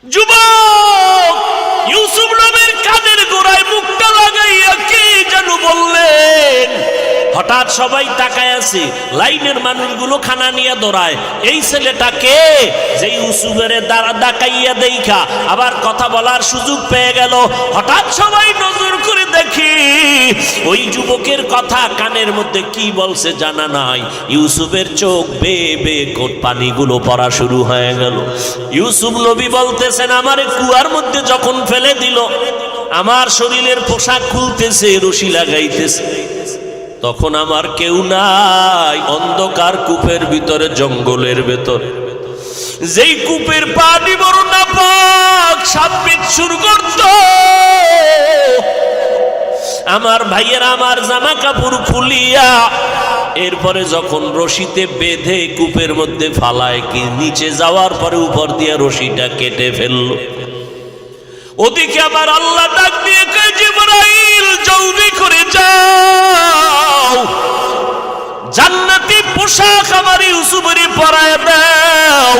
যুবক ইউসুফ নবীর কানের গোড়ায় মুখটা লাগাইয়া কি যেন বললেন। হঠাৎ সবাই তাকায় আছে, লাইনের মানুষগুলো খানা নিয়ে দৌড়ায়। এই ছেলেটাকে যে ইউসুফের ডাকাইয়া দেখা আবার কথা বলার সুযোগ পেয়ে গেল। হঠাৎ সবাই নজর করে দেখি ওই যুবকের কথা কানের মধ্যে কি বলছে জানা নাই। ইউসুফের চোখ বেয়ে বেয়ে পানিগুলো পড়া শুরু হয়ে গেল। ইউসুফ নবী বলতেছেন, আমারে কুয়ার মধ্যে যখন ফেলে দিল, আমার শরীরের পোশাক খুলতেছে, রশি লাগাইতেছে, তখন আমার কেউ নাই। অন্ধকার কূপের ভিতরে, জঙ্গলের ভেতর, যেই কূপের পানি বড় নাপাক, সাপ বিচ্ছুর গর্ত। আমার ভাইয়ের আমার জামা কাপড় খুলিয়া এরপরে যখন রশিতে বেঁধে কূপের মধ্যে ফালায়, কি নিচে যাওয়ার পরে উপর দিয়ে রশিটা কেটে ফেললো। ওদিকে আবার আল্লাহ ডাক দিয়ে কয়, জিবরাইল জলদি করে যাও, জান্নাতি পোশাক আমার ইউসুফের পরায় দাও,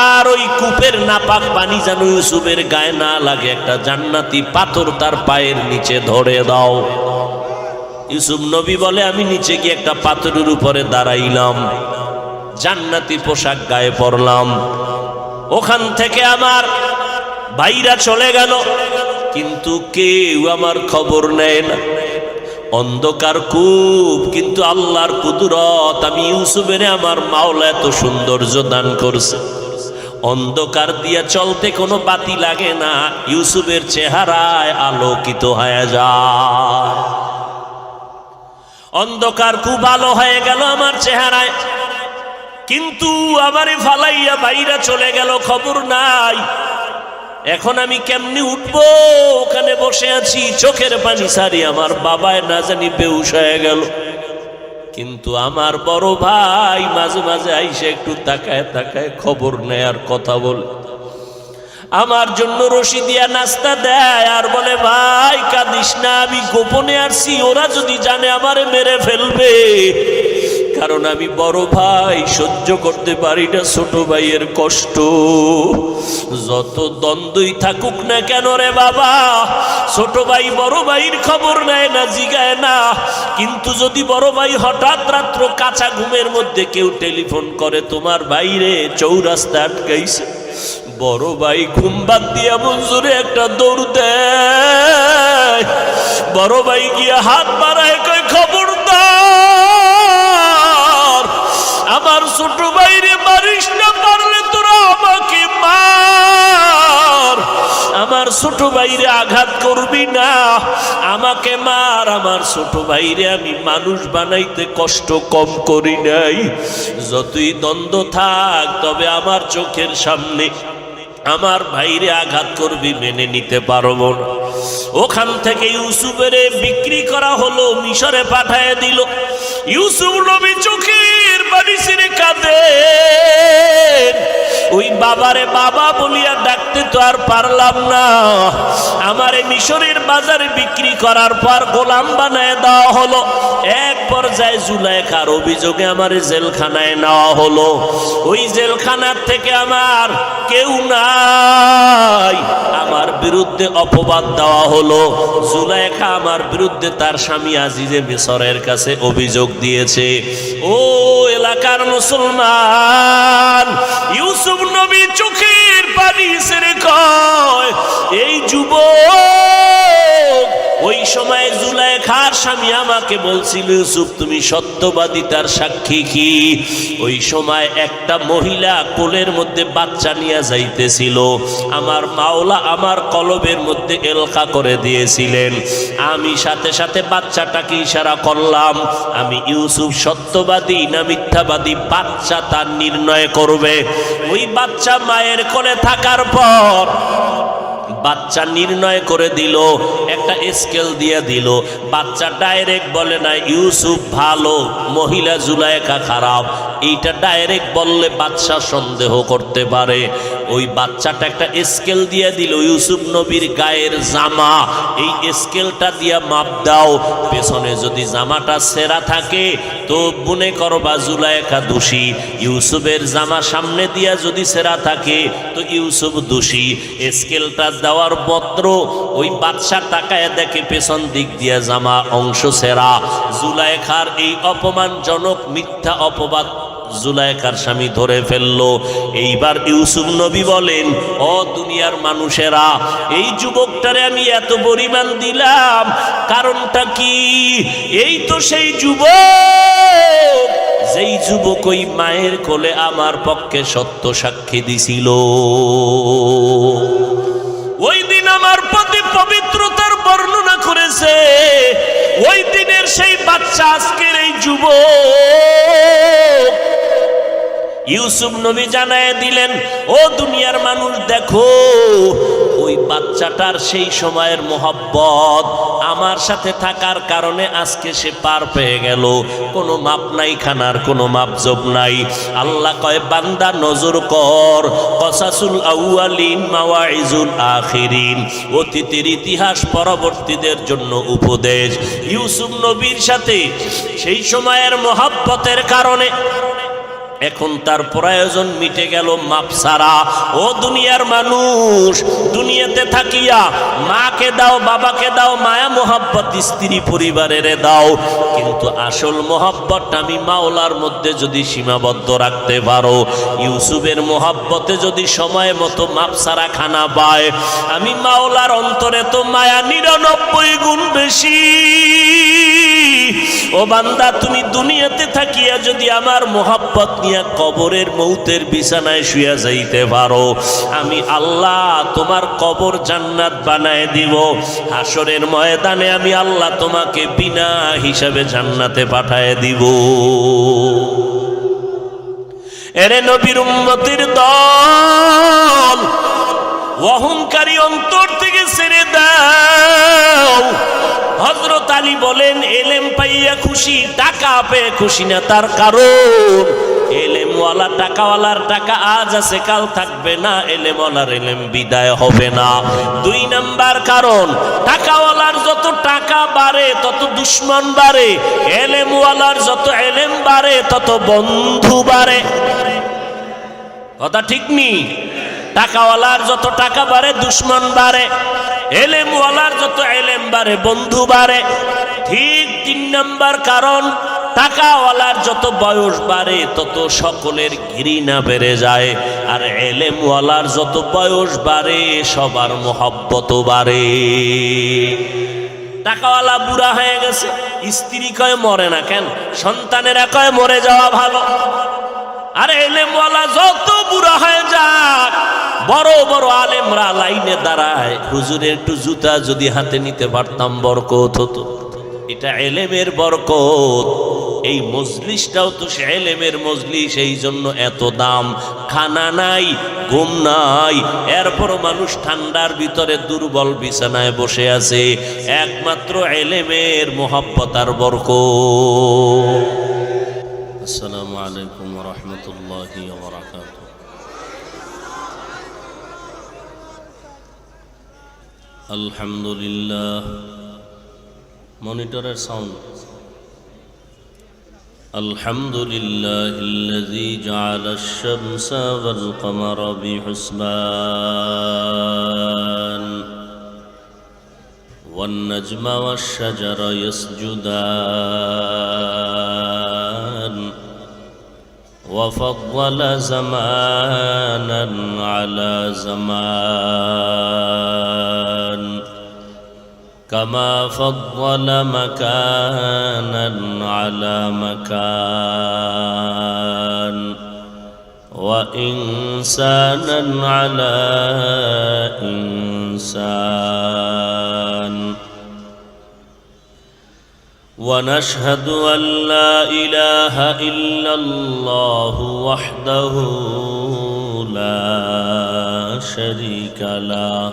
আর ওই কূপের নাপাক পানি যেন ইউসুফের গায়ে না লাগে, একটা জান্নাতি পাথর তার পায়ের নিচে ধরে দাও। ইউসুফ নবী বলে, আমি নিচে গিয়ে একটা পাথরের উপরে দাঁড়াইলাম, জান্নাতি পোশাক গায়ে পরলাম। ওখান থেকে আমার ভাইরা চলে গেল, কিন্তু কেউ আমার খবর নেয় না। অন্ধকার কূপ, কিন্তু আল্লাহর কুদরত, আমি ইউসুফের আমার মাওলা এত সৌন্দর্য দান করছে। অন্ধকার দিয়া চলতে কোনো বাতি লাগে না, ইউসুফের চেহারায় আলোকিত হয়ে যায়। অন্ধকার খুব আলো হয়ে গেল আমার চেহারায়, কিন্তু আমারে ফালাইয়া বাইরা চলে গেল, খবর নাই। এখন আমি কেমনি উঠবো? ওখানে বসে আছি, চোখের পানি সারি, আমার বাবায় না জানি বেহুশ হয়ে গেল। কিন্তু আমার বড় ভাই মাঝে মাঝে আইসে একটু তাকায় তাকায় খবর নেয় আর কথা বলে, আমার জন্য রশি দিয়া নাস্তা দেয় আর বলে, ভাই কাঁদিস না, আমি গোপনে আসছি, ওরা যদি জানে আমারে মেরে ফেলবে। কারণ আমি বড় ভাই, সহ্য করতে পারি না ছোট ভাইয়ের কষ্ট। যত দ্বন্দ্বই থাকুক না কেন রে বাবা, ছোট ভাই বড় ভাইয়ের খবর নেয় না, জিগায় না। কিন্তু যদি বড় ভাই হঠাৎ রাত্র কাঁচা ঘুমের মধ্যে কেউ টেলিফোন করে, তোমার বাইরে চৌরাস্তা আটকাইছে, বড় ভাই ঘুম বাদ দিয়া মঞ্জুরে একটা দৌড় দেয়। বড় ভাই গিয়ে হাত বাড়ায়, কয় খবরদার, আমার ছোট ভাইরে মারিস না, পারলে তোরা আমাকে মার, আমার ছোট ভাইরে আঘাত করবি না, আমাকে মার। আমার ছোট ভাইরে আমি মানুষ বানাইতে কষ্ট কম করি নাই। যতই দ্বন্দ্ব থাক, তবে আমার চোখের সামনে আমার ভাইরে আঘাত করবি, মেনে নিতে পারবো না। ওখান থেকে ইউসুফের বিক্রি করা হলো, মিশরে পাঠায় দিল। ইউসুফ নবী চোখের পানি ছেড়ে কাঁদেন। ওই বাবারে বাবা বলিয়া ডাকতে তো আর পারলাম না। আমারে মিশরের বাজারে বিক্রি করার পর গোলাম বানায় দেওয়া হলো। এক পর্যায়ে জুলাইখার অভিযোগে আমারে জেলখানায় নেওয়া হলো। ওই জেলখানার থেকে আমার কেউ নাই, আমার বিরুদ্ধে অপবাদ দেওয়া হলো। জুলাইখা আমার বিরুদ্ধে তার স্বামী আজিজে মিশরের কাছে অভিযোগ দিয়েছে। ও এলাকার মুসলমান, ইউসুফ নবী চোখের পানি ছেড়ে কয়, এই যুবক, ওই সময় জুলাইখার স্বামী আমাকে বলছিল, ইউসুফ তুমি সত্যবাদী, তার সাক্ষী কি? ওই সময় একটা মহিলা কোলের মধ্যে বাচ্চা নিয়ে যাইতেছিল, আমার মাওলা আমার কলবের মধ্যে এলকা করে দিয়েছিলেন। আমি সাথে সাথে বাচ্চাটাকে ইশারা করলাম, আমি ইউসুফ সত্যবাদী না মিথ্যাবাদী, বাচ্চা তার নির্ণয় করবে। ওই বাচ্চা মায়ের কোলে থাকার পর বাচ্চা নির্ণয় করে দিল, একটা স্কেল দিয়ে দিল। বাচ্চা ডাইরেক্ট বলে না ইউসুফ ভালো, মহিলা জুলাইখা খারাপ। এইটা ডাইরেক্ট বললে বাচ্চা সন্দেহ করতে পারে। ওই বাচ্চাটা একটা স্কেল দিয়ে দিল, ইউসুফ নবীর গায়ের জামা, এই স্কেলটা দিয়া মাপ দাও, পেছনে যদি জামাটা ছেঁড়া থাকে তো মনে করবা জুলাইখা দোষী, ইউসুফের জামা সামনে দিয়া যদি ছেঁড়া থাকে তো ইউসুফ দোষী। স্কেলটা দেওয়ার পত্র ওই বাদশা তাকায় দেখে পেছন দিক দিয়া জামা অংশ ছেঁড়া। জুলাইখার এই অপমানজনক মিথ্যা অপবাদ জুলাইখার স্বামী ধরে ফেললো। এইবার ইউসুফ নবী বলেন, ও দুনিয়ার মানুষেরা, এই যুবকটারে আমি এত পরিমাণ দিলাম, কারণটা কি? এই তো সেই যুবক, যেই যুবক ওই মায়ের কোলে আমার পক্ষে সত্য সাক্ষী দিছিল। ওই দিন আমার প্রতি পবিত্রতার বর্ণনা করেছে, ওই দিনের সেই বাচ্চা আজকের এই যুবক। ইউসুফ নবী জানায় দিলেন, ও দুনিয়ার মানুষ দেখো, ওই বাচ্চাটার সেই সময়ের মোহব্বত আমার সাথে থাকার কারণে আজকে সে পার পেয়ে গেল। কোনো মাপ নাই, খানার কোনো মাপজব নাই। আল্লাহ কয়, বান্দা নজর কর, কসাসুল আউয়ালিন মাওয়াইজুল আখিরিন, অতীতের ইতিহাস পরবর্তীদের জন্য উপদেশ। ইউসুফ নবীর সাথে সেই সময়ের মোহব্বতের কারণে এখন তার প্রয়োজন মিটে গেল মাপ ছাড়া। ও দুনিয়ার মানুষ, দুনিয়াতে থাকিয়া মাকে দাও, বাবাকে দাও, মায়া মোহাব্বত স্ত্রী পরিবারের দাও, কিন্তু আসল মোহাব্বতটা আমি মাওলার মধ্যে যদি সীমাবদ্ধ রাখতে পারো, ইউসুফের মোহাব্বতে যদি সময় মতো মাপ ছাড়া খানা পায়, আমি মাওলার অন্তরে তো মায়া 99 গুণ বেশি। ও বান্দা, তুমি দুনিয়াতে থাকিয়া যদি আমার মোহাব্বত নিয়ে কবরের মৌতের বিছানায় শুয়ে যাইতে পারো, আমি আল্লাহ তোমার কবর জান্নাত বানায় দিব। হাসরের ময়দানে আমি আল্লাহ তোমাকে বিনা হিসাবে জান্নাতে পাঠায় দিব। এরে নবীর উম্মতের দল, অহংকারী অন্তর থেকে ছেড়ে দাও। হযরত আলী বলেন, এলেম পাইয়া খুশি, টাকা পেয়ে খুশি না। তার কারণ, এলেমওয়ালা টাকাওয়ালার টাকা আজ আছে কাল থাকবে না, এলেমওয়ালার এলেম বিদায় হবে না। 2 নাম্বার কারণ, টাকাওয়ালার যত টাকা বাড়ে তত দুশ্মন বাড়ে, এলেমওয়ালার যত এলেম বাড়ে তত বন্ধু বাড়ে। কথা ঠিক নি? টাকাওয়ালার যত টাকা বাড়ে দুশ্মন বাড়ে, এলেমওয়ালার যত এলেম বাড়ে বন্ধু বাড়ে। ঠিক 3 নাম্বার কারণ, টাকাওয়ালার যত বয়স বাড়ে তত সকলের ঘৃণা বেড়ে যায়, আর এলেমওয়ালার যত বয়স বাড়ে সবার মোহাব্বত বাড়ে। টাকাওয়ালা বুড়া হয়ে গেছে, স্ত্রী কয় মরে না কেন, সন্তানেরা কয় মরে যাওয়া ভালো। আর এলেমওয়ালা যত বুড়া হয়ে যাক, বড় বড় আলেমরা লাইনে দাঁড়ায়, হুজুরের একটু জুতা যদি হাতে নিতে পারতাম বরকত হতো। এটা এলেমের বরকত। এই মজলিসটাও তো সে এলেমের মজলিস, এই জন্য এত দাম। খানা নাই, ঘুম নাই, এরপরও মানুষ ঠান্ডার ভিতরে দুর্বল বিছানায় বসে আছে, একমাত্র এলেমের মোহাব্বত আর বরকত। আসসালামু আলাইকুম ওয়া রাহমাতুল্লাহি ওয়া বারাকাতুহু। আলহামদুলিল্লাহ। মনিটরের সাউন্ড। আলহামদুলিল্লাহিল্লাযী জাআলাশ শামসা ওয়াল কমারা বিহুসবান ওয়ান নাজমা ওয়াশ শাজারা ইয়াসজুদান وفضل زمانا على زمان كما فضل مكانا على مكان وإنسانا على إنسان ونشهد أن لا إله إلا الله وحده لا شريك له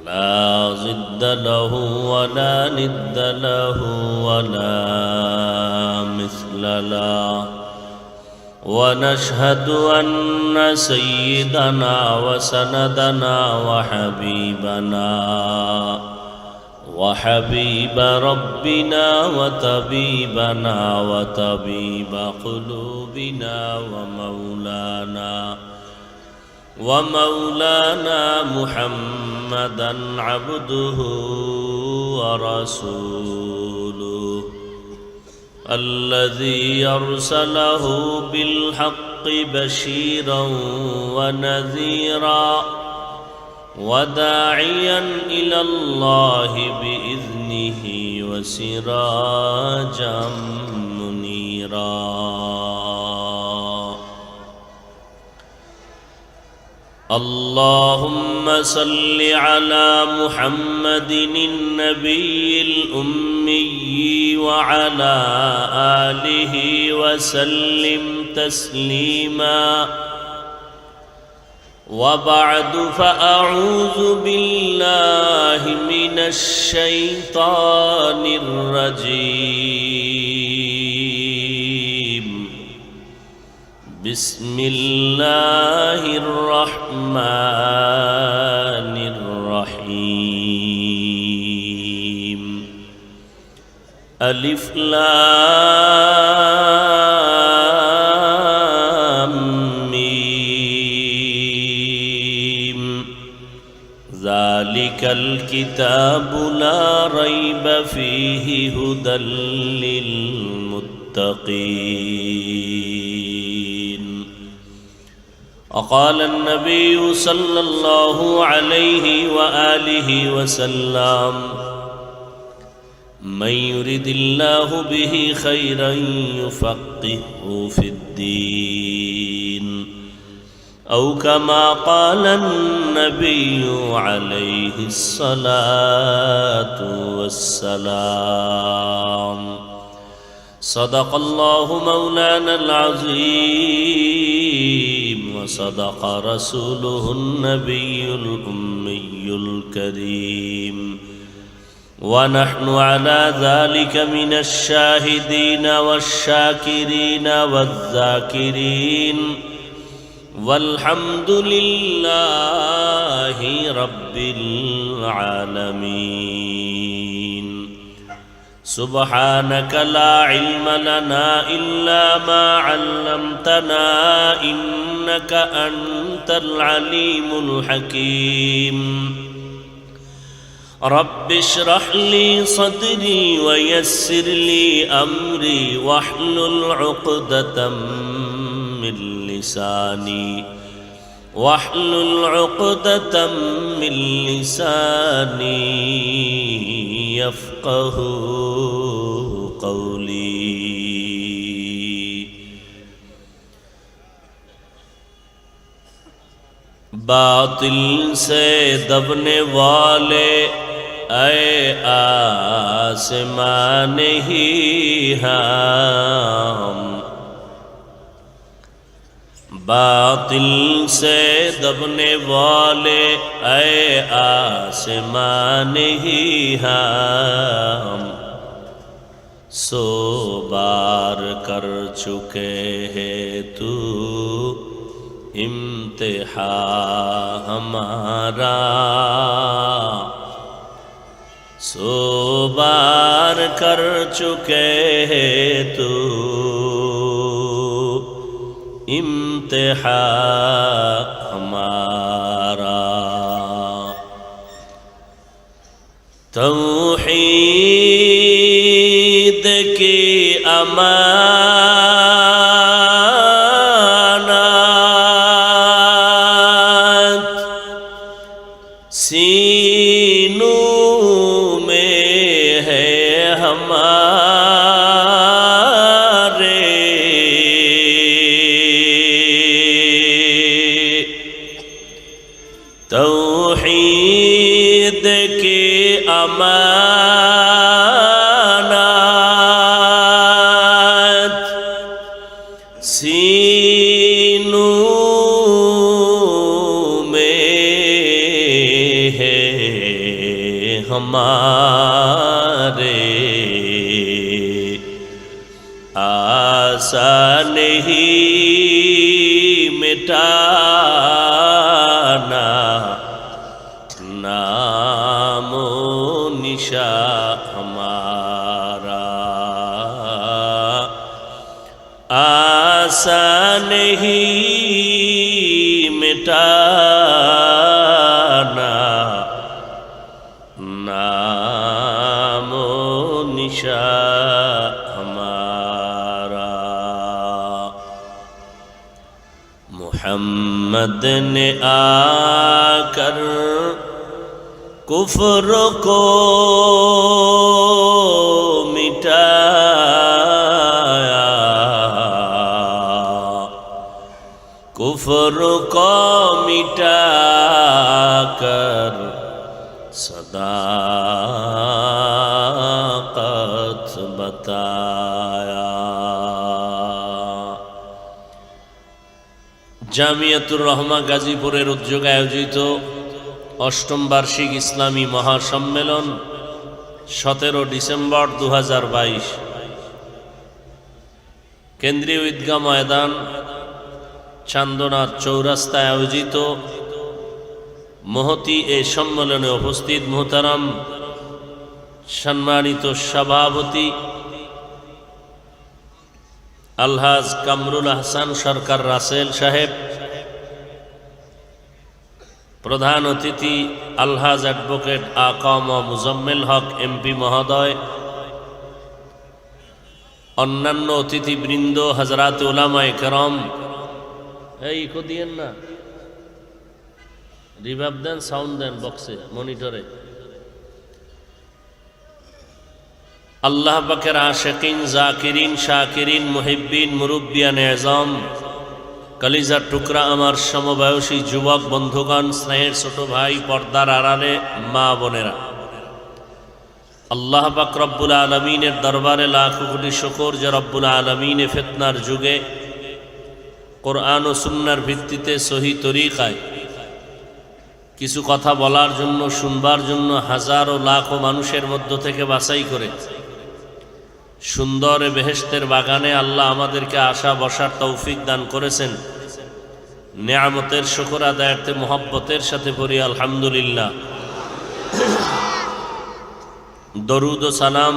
لا ضد له ولا ند له ولا مثل له ونشهد أن سيدنا وسندنا وحبيب ربنا وطبيب قلوبنا ومولانا محمدا عبده ورسوله الذي أرسله بالحق بشيرا ونذيرا وداعيا إلى الله بإذنه وسراجا منيرا اللهم صل على محمد النبي الأمي وعلى آله وسلم تسليما وبعد فأعوذ بالله من الشيطان الرجيم بسم الله الرحمن الرحيم ألف لام ميم ذلك الكتاب لا ريب فيه هدى للمتقين وقال النبي صلى الله عليه وآله وسلم من يرد الله به خيرا يفقهه في الدين أو كما قال النبي عليه الصلاة والسلام صدق الله مولانا العظيم وصدق رسوله النبي الأمي الكريم ونحن على ذلك من الشاهدين والشاكرين والذاكرين والحمد لله رب العالمين سبحانك لا علم لنا إلا ما علمتنا إنك أنت العليم الحكيم رب اشرح لي صدري ويسر لي أمري واحلل عقدة من لساني يفقه قولي باطل سے دبنے والے اے آسمان ہی ہم باطل سے دبنے والے اے آسمان ہی ہم سو بار کر چکے ہیں تو امتحان ہمارا سو بار کر چکے ہیں تو امتحان ہمارا توحید کی امانت سینوں میں ہے ہمارے توحید کی امانت سینوں میں ہے ہمارے آسان نہیں ঠিকানা, नाम निशा हमारा। मुहम्मद ने आकर कुफ्र को मिटाया, कुफ्र को मिटाकर सदाकत बताया। জামিয়াতুর রহমা গাজীপুরের উদ্যোগে আয়োজিত অষ্টম বার্ষিক ইসলামী মহাসম্মেলন 17 ডিসেম্বর 2022 কেন্দ্রীয় ঈদগাহ ময়দান চান্দনাথ চৌরাস্তায় আয়োজিত মহতি এই সম্মেলনে উপস্থিত মুহতারাম সম্মানিত সভাপতি আলহাজ কামরুল আহসান সরকার রাসেল সাহেব, প্রধান অতিথি আলহাজ অ্যাডভোকেট আকাম মুজাম্মেল হক এমপি মহোদয়, অন্যান্য অতিথিবৃন্দ, হযরত উলামায়ে কেরাম, এই কো দিয়েন না, রিভাব দেন, সাউন্ড দেন বক্সে, মনিটরে। আল্লাহ পাকের আশিকিন, জাকিরিন, শাকিরিন, মুহিব্বিন, মুরব্বিয়ান এজম, কলিজার টুকরা আমার সমবয়সী যুবক বন্ধুগণ, স্নেহের ছোট ভাই, পর্দার আড়ালে মা বোনেরা, আল্লাহ পাক রব্বুল আলামিনের দরবারে লাখো কোটি শুকর যে রব্বুল আলামিনে ফিতনার যুগে কোরআন ও সুন্নাহর ভিত্তিতে সহি তরিকায় কিছু কথা বলার জন্য, শুনবার জন্য হাজারো লাখো মানুষের মধ্য থেকে বাছাই করে সুন্দর বেহেশতের বাগানে আল্লাহ আমাদেরকে আসা বসার তৌফিক দান করেছেন। নেয়ামতের শুকর আদায়ার্থে মোহব্বতের সাথে পড়ি আলহামদুলিল্লাহ। দরুদ ও সালাম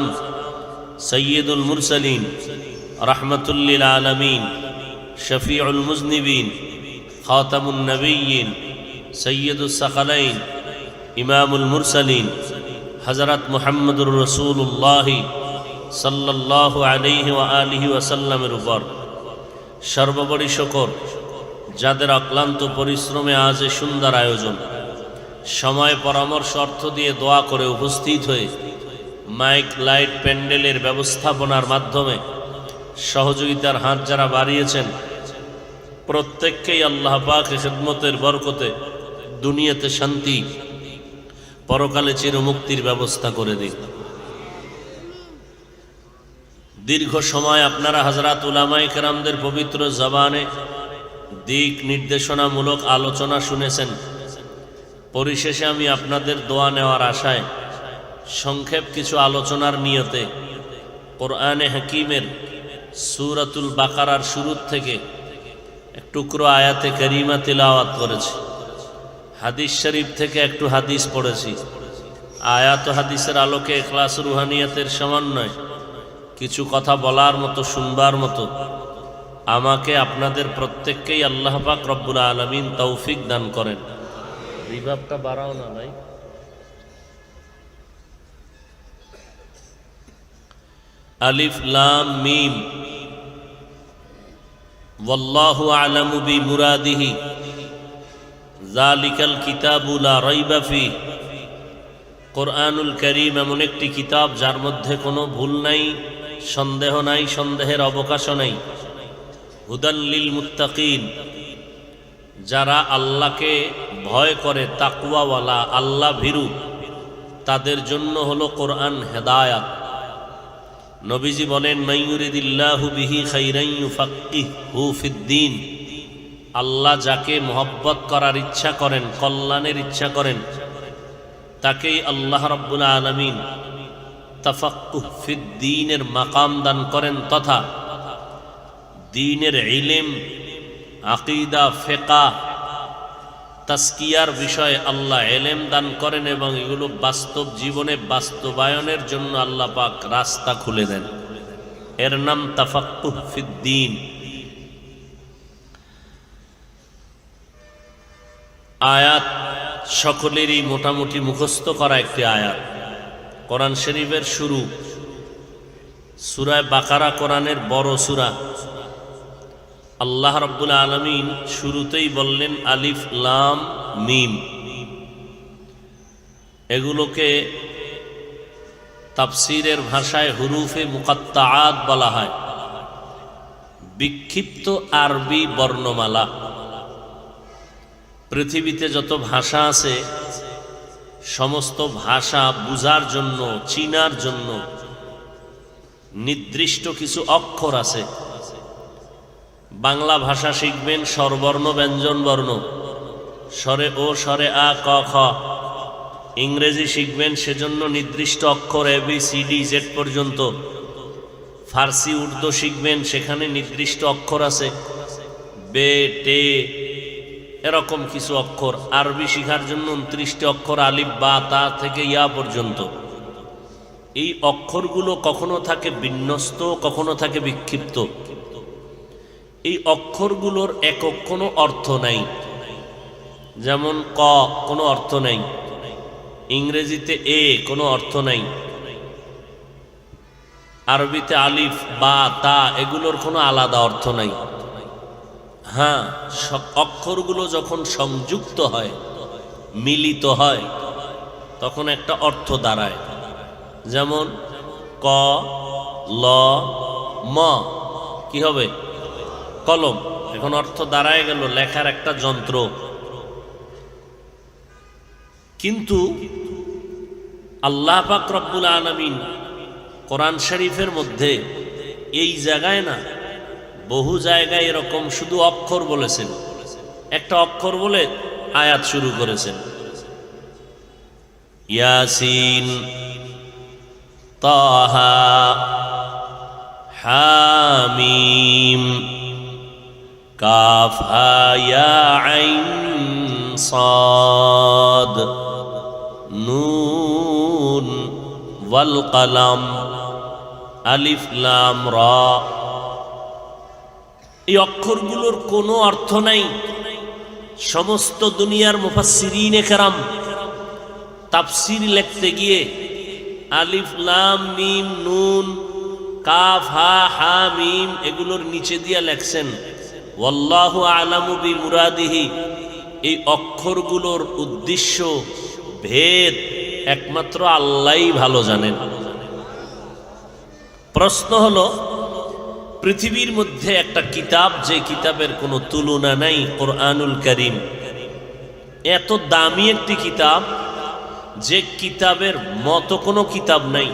সৈয়দুল মুরসালিন, রাহমাতুল লিল আলামিন, শফিউল মুজনিবিন, খাতামুন নবিয়্যিন, সৈয়দুস সাকালাইন, ইমামুল মুরসালিন হযরত মুহাম্মদুর রাসূলুল্লাহ সাল্লাল্লাহু আলাইহি ওয়া আলিহি ওয়াসাল্লামের উপর সর্বোপরি শুকর, যাদের অক্লান্ত পরিশ্রমে আজ এই সুন্দর আয়োজন, সময় পরামর্শ অর্থ দিয়ে দোয়া করে উপস্থিত হয়ে মাইক লাইট প্যান্ডেলের ব্যবস্থাপনার মাধ্যমে সহযোগিতার হাত যারা বাড়িয়েছেন, প্রত্যেককেই আল্লাহ পাক খিদমতের বরকতে দুনিয়াতে শান্তি, পরকালে চিরমুক্তির ব্যবস্থা করে দিন। দীর্ঘ সময় আপনারা হযরত উলামায়ে কেরামদের পবিত্র জবানে দিক নির্দেশনামূলক আলোচনা শুনেছেন। পরিশেষে আমি আপনাদের দোয়া নেওয়ার আশায় সংক্ষেপ কিছু আলোচনার নিয়তে কোরআনে হাকিমের সূরাতুল বাকারার শুরু থেকে এক টুকরো আয়াতে কারিমা তিলাওয়াত করেছি। হাদিস শরীফ থেকে একটু হাদিস পড়েছি। আয়াত ও হাদিসের আলোকে ইখলাস রুহানিয়াতের সমন্বয় কিছু কথা বলার মতো, শুনবার মতো আমাকে আপনাদের প্রত্যেককেই আল্লাহ পাক রব্বুল আলামিন তৌফিক দান করেন। রিভাবটা বাড়াও না ভাই। আলিফ লাম মিম, ওয়াল্লাহু আ'লামু বিমুরাদিহি, যালিকাল কিতাবু লা রাইবা ফি। কোরআনুল কারীম এমন একটি কিতাব যার মধ্যে কোনো ভুল নাই, সন্দেহ নাই, সন্দেহের অবকাশও নাই। হুদাল লিল মুত্তাকিন, যারা আল্লাহকে ভয় করে, তাকওয়াওয়ালা, আল্লাহ ভীরু, তাদের জন্য হলো কোরআন হেদায়াত। নবীজি বলেন, মাইয়ুরিদিল্লাহু বিহি খাইরান ইউফাক্কিহু ফিদ্দীন, আল্লাহ যাকে মহব্বত করার ইচ্ছা করেন, কল্যাণের ইচ্ছা করেন, তাকেই আল্লাহ রাব্বুল আলামিন তাফাক্কুহ ফিদ্দীনের মাকাম দান করেন, তথা দ্বীনের ইলম, আকীদা, ফিকহ, তাজকিয়ার বিষয়ে আল্লাহ ইলম দান করেন এবং এগুলো বাস্তব জীবনে বাস্তবায়নের জন্য আল্লাহ পাক রাস্তা খুলে দেন। এর নাম তাফাক্কুহ ফিদ্দীন। আয়াত সকলেরই মোটামুটি মুখস্থ করা একটি আয়াত। কোরআন শরীফের শুরু সূরা বাকারা, কোরআনের বড় সূরা। আল্লাহ রাব্বুল আলামিন শুরুতেই বললেন আলিফ লাম মিম। এগুলোকে তাফসীরের ভাষায় হুরুফে মুকাত্তাআত বলা হয়, বিক্ষিপ্ত আরবি বর্ণমালা। পৃথিবীতে যত ভাষা আছে সমস্ত ভাষা বুঝার জন্য, চিনার জন্য নির্দিষ্ট কিছু অক্ষর আছে। বাংলা ভাষা শিখবেন স্বরবর্ণ ব্যঞ্জন বর্ণ, স্বরে ও স্বরে আ ক খ। ইংরেজি শিখবেন সেজন্য নির্দিষ্ট অক্ষর A B C D Z পর্যন্ত। ফার্সি উর্দু শিখবেন, সেখানে নির্দিষ্ট অক্ষর আছে, বে টে এরকম কিছু অক্ষর। আরবি শিখার জন্য 29টি অক্ষর, আলিফ বা তা থেকে ইয়া পর্যন্ত। এই অক্ষরগুলো কখনো থাকে বিন্যস্ত, কখনো থাকে বিক্ষিপ্ত। এই অক্ষরগুলোর একক কোনো অর্থ নাই। যেমন ক কোনো অর্থ নাই, ইংরেজিতে এ কোনো অর্থ নাই, আরবিতে আলিফ বা তা এগুলোর কোনো আলাদা অর্থ নাই। হ্যাঁ, অক্ষরগুলো যখন সংযুক্ত হয়, মিলিত হয়, তখন একটা অর্থ দাঁড়ায়। যেমন ক ল ম কি হবে? কলম। এখন অর্থ দাঁড়ায় গেল লেখার একটা যন্ত্র। কিন্তু আল্লাহ পাক রব্বুল আলামিন কোরআন শরীফের মধ্যে এই জায়গায় না, বহু জায়গায় এরকম শুধু অক্ষর বলেছেন। একটা অক্ষর বলে আয়াত শুরু করেছেন। ইয়াসিন, তাহা, হামিম, কাফ হা ইয়া আইন সাদ, নুন ওয়াল কলম, আলিফ লাম রা। এই অক্ষরগুলোর কোনো অর্থ নাই। সমস্ত দুনিয়ার মুফাসসিরিনে কেরাম তাফসীর লিখতে গিয়ে আলিফ লাম মিম নুন কাফ হা হা মিম এগুলোর নিচে দিয়ে লেখছেন ওয়াল্লাহু আ'লামু বিমুরাদিহি। এই অক্ষরগুলোর উদ্দেশ্য ভেদ একমাত্র আল্লাহই ভালো জানেন। প্রশ্ন হলো, পৃথিবীর মধ্যে একটা কিতাব, যে কিতাবের কোনো তুলনা নাই, কোরআনুল কারীম। এত দামি একটি কিতাব, যে কিতাবের মতো কোনো কিতাব নাই,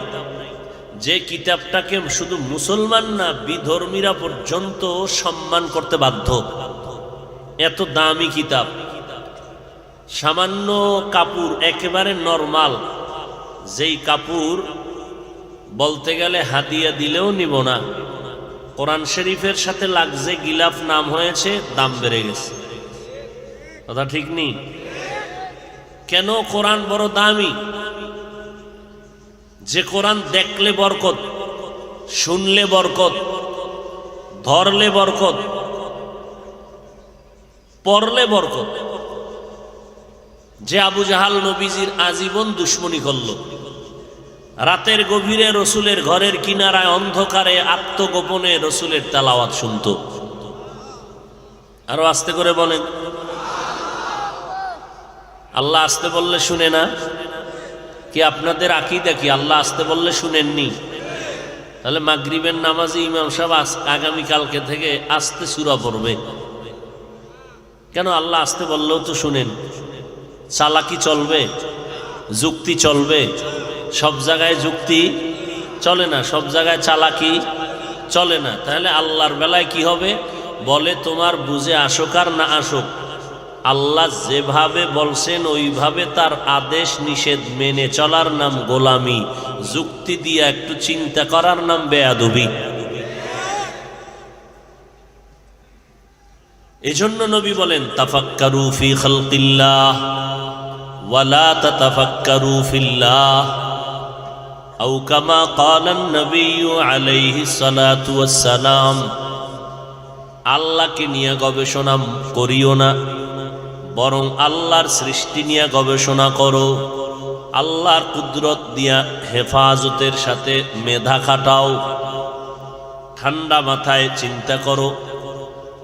যে কিতাবটাকে শুধু মুসলমান না বিধর্মীরা পর্যন্ত সম্মান করতে বাধ্য। এত দামি কিতাব। সামান্য কাপড়, একেবারে নরমাল, যেই কাপড় বলতে গেলে হাদিয়া দিলেও নিব না, কোরআন শরীফের সাথে লাগছে গিলাফ নাম হয়েছে, দাম বেড়ে গেছে। কথা ঠিক নেই? কেন কোরআন বড় দামি? যে কোরআন দেখলে বরকত, শুনলে বরকত, ধরলে বরকত, পড়লে বরকত। যে আবু জাহাল নবীজির আজীবন দুশ্মনী করল, রাতের গভীরে রসুলের ঘরের কিনারায় অন্ধকারে আত্মগোপনে রসুলের তেলাওয়াত শুনত। আরো আস্তে করে বলেন। আল্লাহ আস্তে বললে শুনে না? কি আপনাদের আকীদা কি আল্লাহ আস্তে বললে শুনেননি? তাহলে মাগরিবের নামাজে ইমাম সাহেব আগামীকালকে থেকে আস্তে সূরা পড়বে কেন? আল্লাহ আস্তে বললেও তো শুনেন। চালাকি চলবে, যুক্তি চলবে। সব জায়গায় যুক্তি চলে না, সব জায়গায় চালাকি চলে না। তাহলে আল্লাহর বেলায় কি হবে? বলে তোমার বুঝে আসুক আর না আসুক, আল্লাহ যেভাবে বলছেন ওইভাবে তার আদেশ নিষেধ মেনে চলার নাম গোলামি। যুক্তি দিয়ে একটু চিন্তা করার নাম বেয়াদবি। এজন্য নবী বলেন তাফাক্কারু ফি খালকিল্লাহ ওয়ালা তাতাফাক্কারু ফিল্লাহ, আও কামা ক্বালান নবী আলাইহিস সালাতু ওয়াস সালাম। আল্লাহকে নিয়ে গবেষণা করিও না, বরং আল্লাহর সৃষ্টি নিয়ে গবেষণা করো, আল্লাহর কুদরত দিয়া হেফাজতের সাথে মেধা খাটাও, ঠান্ডা মাথায় চিন্তা করো।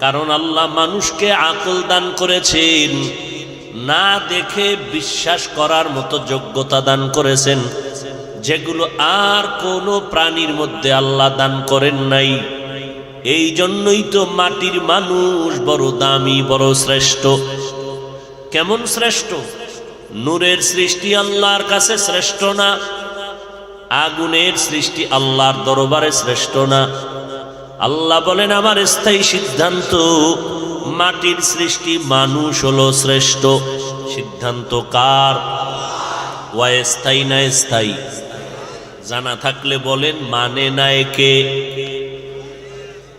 কারণ আল্লাহ মানুষকে আকল দান করেছেন, না দেখে বিশ্বাস করার মতো যোগ্যতা দান করেছেন, যেগুলো আর কোনো প্রাণীর মধ্যে আল্লাহ দান করেন নাই। এই জন্যই তো মাটির মানুষ বড় দামি, বড় শ্রেষ্ঠ। কেমন শ্রেষ্ঠ? নূরের সৃষ্টি আল্লাহর কাছে শ্রেষ্ঠ না? আগুনের সৃষ্টি আল্লাহর দরবারে শ্রেষ্ঠ না? আল্লাহ বলেন আমার স্থায়ী সিদ্ধান্ত, মাটির সৃষ্টি মানুষ হলো শ্রেষ্ঠ। সিদ্ধান্ত কার? অস্থায়ী না স্থায়ী? জানা থাকলে বলেন মানে নাই কে?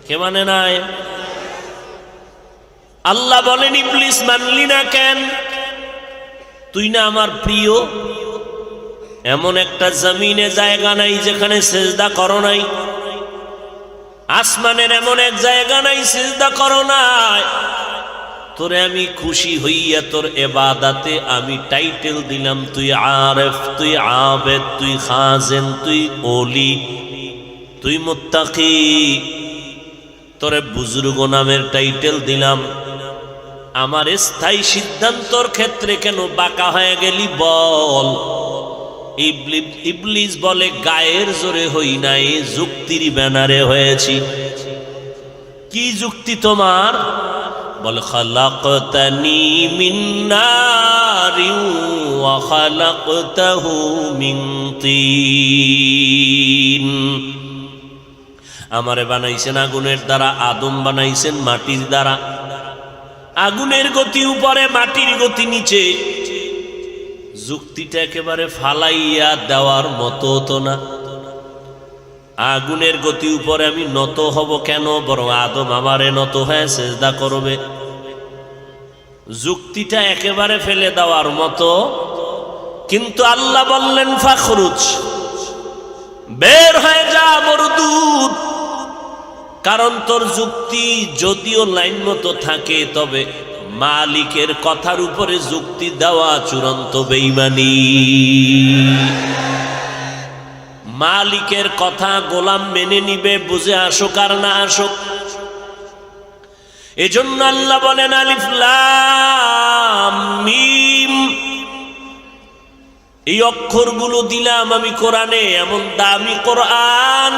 কে মানে নাই? আল্লাহ বলেন ইবলিস মানলি না কেন? তুই না আমার প্রিয়। এমন একটা জমিনে জায়গা নাই যেখানে সেজদা করো নাই, আসমানের এমন এক জায়গা নাই সিজদা করো নাই। তোরে আমি খুশি হইয়া তোর ইবাদতে আমি টাইটেল দিলাম, তুই আরেফ, তুই আবেদ, তুই খাজেন, তুই ওলি, তুই মুত্তাকি। তোরে বুজুর্গ নামের টাইটেল দিলাম। আমার স্থায়ী সিদ্ধান্তর ক্ষেত্রে কেন বাঁকা হয়ে গেলি বল? ইবলিস বলে গায়ের জোরে হই নাই, যুক্তির ব্যানারে হয়েছি। কি যুক্তি তোমার? বলে খালাকতানি মিন নারিন ওয়া খালাকতাহু মিন তিন। আমারে বানাইছেন আগুনের দ্বারা, আদম বানাইছেন মাটির দ্বারা। আগুনের গতি উপরে, মাটির গতি নিচে। যুক্তিটা একেবারে ফালাইয়া দেওয়ার মতো তো না। আগুনের গতি উপরে আমি নত হব কেন? বরং আদম আমারে নত হয়ে সেজদা করবে। যুক্তিটা একেবারে ফেলে দেওয়ার মতো। কিন্তু আল্লাহ বললেন ফাখরুজ, বের হয়ে যা মরদুদ। কারণ তোর যুক্তি যদিও লাইন মতো থাকে, তবে মালিকের কথার উপরে যুক্তি দেওয়া চূড়ান্ত বেঈমানি। মালিকের কথা গোলাম মেনে নিবে, বুঝে আসুক আর না আসুক। এজন্য আল্লাহ বলেন আলিফ লাম মিম। এই অক্ষরগুলো দিলাম আমি কোরআনে, এমন দামি কোরআন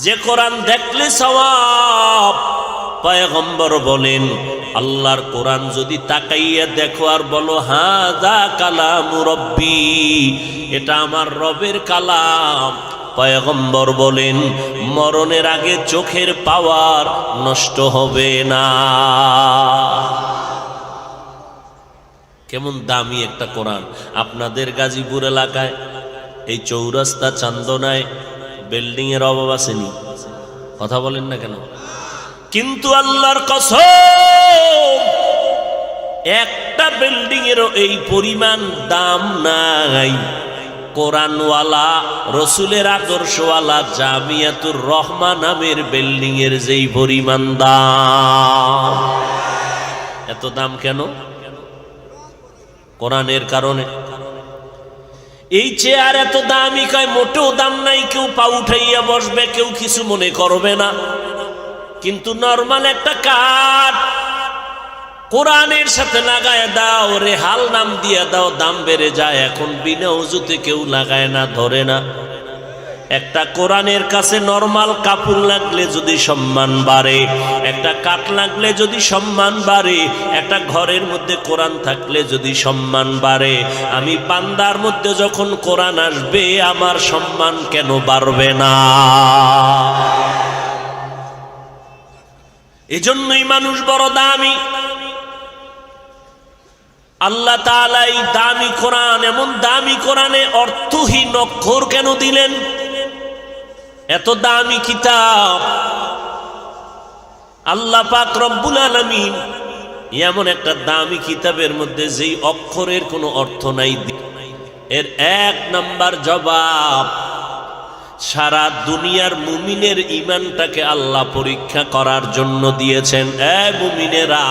যে কোরআন দেখলে সওয়াব। পয়গম্বর বলেন আল্লাহর কোরআন যদি তাকাইয়া দেখো আর বলো হাযা কালামু রব্বি, এটা আমার রবের কালাম, পয়গম্বর বলেন মরণের আগে চোখের পাওয়ার নষ্ট হবে না। কেমন দামি একটা কোরআন। আপনাদের গাজীপুর এলাকায় এই চৌরাস্তা চান্দনায় বিল্ডিং এর অভাব আসেনি? কথা বলেন না কেন? কিন্তু আল্লাহর কসম, একটা বিল্ডিং এরও এই পরিমাণ দাম নাই। কোরআনওয়ালা, রসুলের আদর্শওয়ালা জামিয়াতুর রহমান নামের বিল্ডিং এর যেই পরিমাণ দাম। এত দাম কেন? কোরআনের কারণে। এই চেয়ার এত দামি, কয় মোটেও দাম নাই, কেউ পা উঠাইয়া বসবে, কেউ কিছু মনে করবে না। কিন্তু নরমাল একটা কাঠ কোরআনের সাথে লাগায় দাও, রেহাল নাম দিয়ে দাও, দাম বেড়ে যায়। এখন বিনা উজুতে কেউ লাগায় না, ধরে না। একটা কোরআনের কাছে নরমাল কাপড় লাগলে যদি সম্মান বাড়ে, একটা কাঠ লাগলে যদি সম্মান বাড়ে, একটা ঘরের মধ্যে কোরআন থাকলে যদি সম্মান বাড়ে, আমি বান্দার মধ্যে যখন কোরআন আসবে আমার সম্মান কেন বাড়বে না? এজন্যই মানুষ বড় দামি। আল্লাহ তাআলা এই দামি কোরআন, এমন দামি কোরআনে অর্থহীন অক্ষর কেন দিলেন? এত দামি কিতাব আল্লাহ পাক রব্বুল আলামিন এমন একটা দামি কিতাবের মধ্যে যেই অক্ষরের কোনো অর্থ নাই, এর এক নাম্বার জবাব, সারা দুনিয়ার মুমিনের ঈমানটাকে আল্লাহ পরীক্ষা করার জন্য দিয়েছেন। এ মুমিনেরা,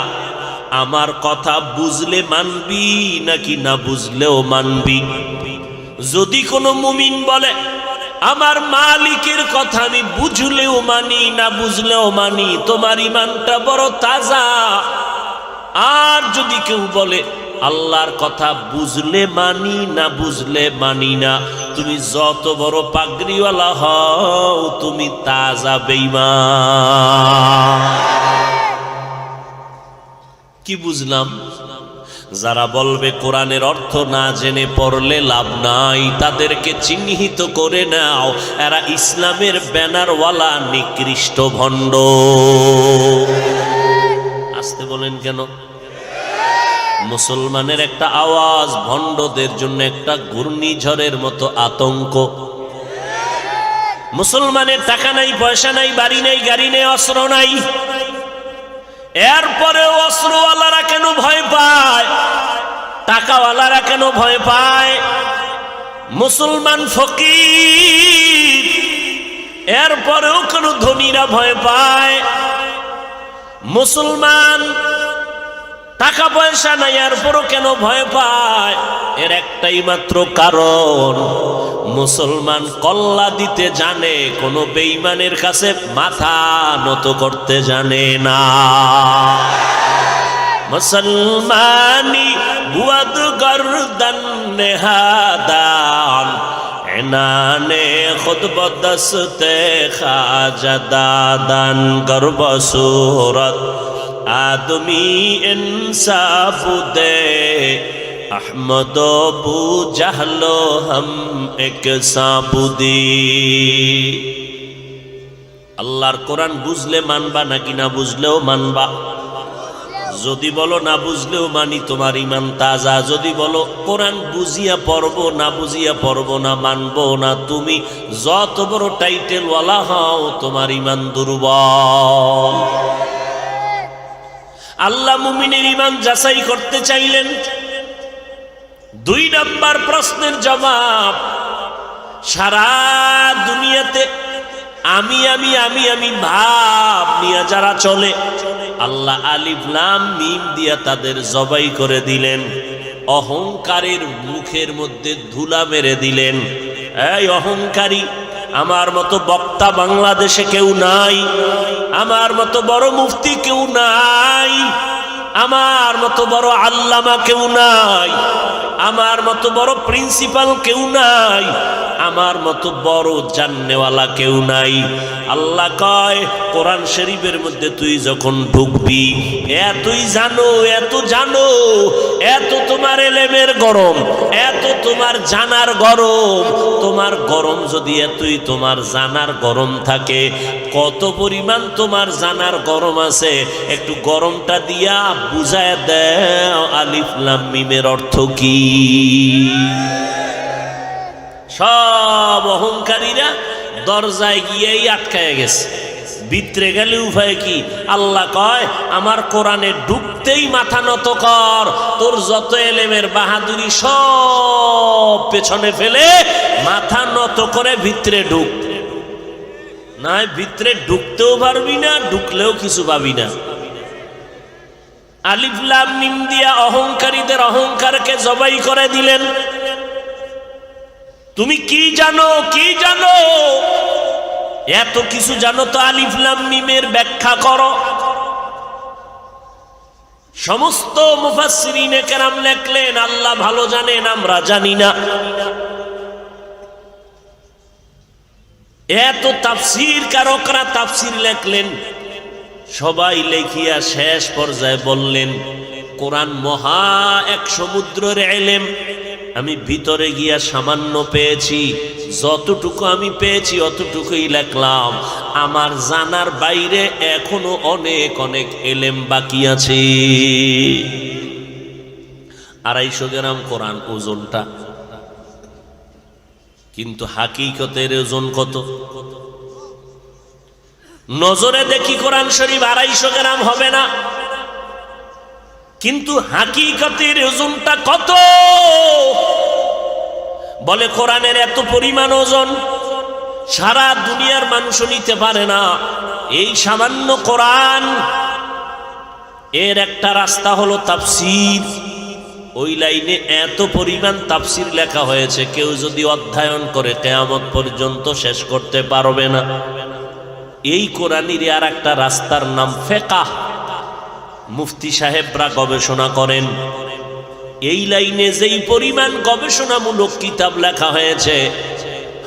আমার কথা বুঝলে মানবি নাকি না বুঝলেও মানবি? যদি কোনো মুমিন বলে আমার মালিকের কথা আমি বুঝলেও মানি না বুঝলেও মানি, তোমার ঈমানটা বড় তাজা। আর যদি কেউ বলে আল্লাহর কথা বুঝলে মানি না বুঝলে মানি না, তুমি যত বড় পাগড়িওয়ালা হও তুমি তাজা বেঈমান। কি বুঝলাম? যারা বলবে কোরআনের অর্থ না জেনে পড়লে লাভ নাই, তাদেরকে চিহ্নিত করে নাও, এরা ইসলামের ব্যানারওয়ালা নিকৃষ্ট ভণ্ড। আসতে বলেন কেন? মুসলমানের একটা আওয়াজ ভণ্ডদের জন্য একটা ঘূর্ণিঝড়ের মতো আতঙ্ক। মুসলমানের টাকা নাই, পয়সা নাই, বাড়ি নেই, গাড়ি নেই, অস্ত্র নাই, এরপরেও অস্ত্রওয়ালারা কেন ভয় পায়? টাকাওয়ালারা কেন ভয় পায়? মুসলমান ফকির, এরপরেও কেন ধনীরা ভয় পায়? মুসলমান টাকা পয়সা নাই, এরপরও কেন ভয় পায়? এর একটাই মাত্র কারণ, মুসলমান কল্লা দিতে জানে, কোন বেঈমানের কাছে মাথা নত করতে জানে না। মুসলমানি বুয়াদ গর্দন নেহাদান, এনানে খুদ বদস্তে খাজাদাদান, গর্ব সুরত আদমি ইনসাফ দে, আহমদ বু জাহলো হম এক সাবুদি। আল্লাহর কোরআন বুঝলে মানবা নাকি না বুঝলেও মানবা? যদি বলো না বুঝলেও মানি, তোমার ঈমান তাজা। যদি বলো কোরআন বুঝিয়া পড়বো না বুঝিয়া পড়বো না, মানবো না, তুমি যত বড় টাইটেল ওয়ালা হও তোমার ঈমান দুর্বল। আল্লাহ মুমিনের ঈমান যাচাই করতে চাইলেন। 2 নম্বর প্রশ্নের জবাব, সারা দুনিয়াতে আমি আমি আমি আমি ভাব নিয়ে যারা চলে, আল্লাহ আলিফ লাম মিম দিয়া তাদের জবাই করে দিলেন। অহংকারের মুখের মধ্যে ধুলা মেরে দিলেন। এই অহংকারী, আমার মতো বক্তা বাংলাদেশে কেউ নাই, আমার মতো বড় মুফতি কেউ নাই, আমার মতো বড় আল্লামা কেউ নাই, আমার মতো বড় প্রিন্সিপাল কেউ নাই, আমার মতো বড় জাননেওয়ালা কেউ নাই। আল্লাহ কয় কোরআন শরীফের মধ্যে তুই যখন ঢুকবি, এতই জানো, এত জানো, এত তোমার এলেমের গরম, এত তোমার জানার গরম। তোমার গরম যদি এতই তোমার জানার গরম থাকে, কত পরিমাণ তোমার জানার গরম আছে একটু গরমটা দিয়া বুঝায় দাও আলিফ লাম মিমের অর্থ কি। সব অহংকারীরা দরজায় গিয়েই আটকায় গেছে, ভিতরে গেলে উপায় কি? আল্লাহ কয় আমার কোরআনে ঢুকতেই মাথা নত কর, তোর যত এলেমের বাহাদুরি সব পেছনে ফেলে মাথা নত করে ভিতরে ঢুক। না ভিতরে ঢুকতেও পারবি না, ঢুকলেও কিছু পাবি না। আলিফ লাম মিম দিয়া অহংকারীদের অহংকারকে জবাই করে দিলেন। তুমি কি জানো, কি জানো? এত কিছু জানো তো আলিফ লাম মিমের ব্যাখ্যা করো। সমস্ত মুফাসসিরিনে কেরাম লেখলেন আল্লাহ ভালো জানেন, আমরা জানি না। এত তাফসীর কারকরা তাফসীর লেখলেন, সবাই লেখিয়া শেষ পর্যায়ে বললেন কোরআন মহা এক সমুদ্রের ইলম, আমি ভিতরে গিয়া সামান্য পেয়েছি, যতটুকু আমি পেয়েছি অতটুকুই লিখলাম, আমার জানার বাইরে এখনো অনেক অনেক ইলম বাকি আছে। 250 গ্রাম কোরআন ওজনটা, কিন্তু হাকিকতের ওজন কত? নজরে দেখি কোরআন শরীফ 250 গ্রাম হবে না, কিন্তু হাকিকতের ওজনটা কত? বলে কোরআনের এত পরিমাণ ওজন সারা দুনিয়ার মানুষ নিতে পারে না। এই সামান্য কোরআন এর একটা রাস্তা হলো তাফসীর। ওই লাইনে এত পরিমাণ তাফসীর লেখা হয়েছে, কেউ যদি অধ্যয়ন করে কিয়ামত পর্যন্ত শেষ করতে পারবে না। এই কোরআনের আর একটা রাস্তার নাম ফিকহ। মুফতি সাহেবরা গবেষণা করেন। এই লাইনে যেই পরিমাণ গবেষণামূলক কিতাব লেখা হয়েছে,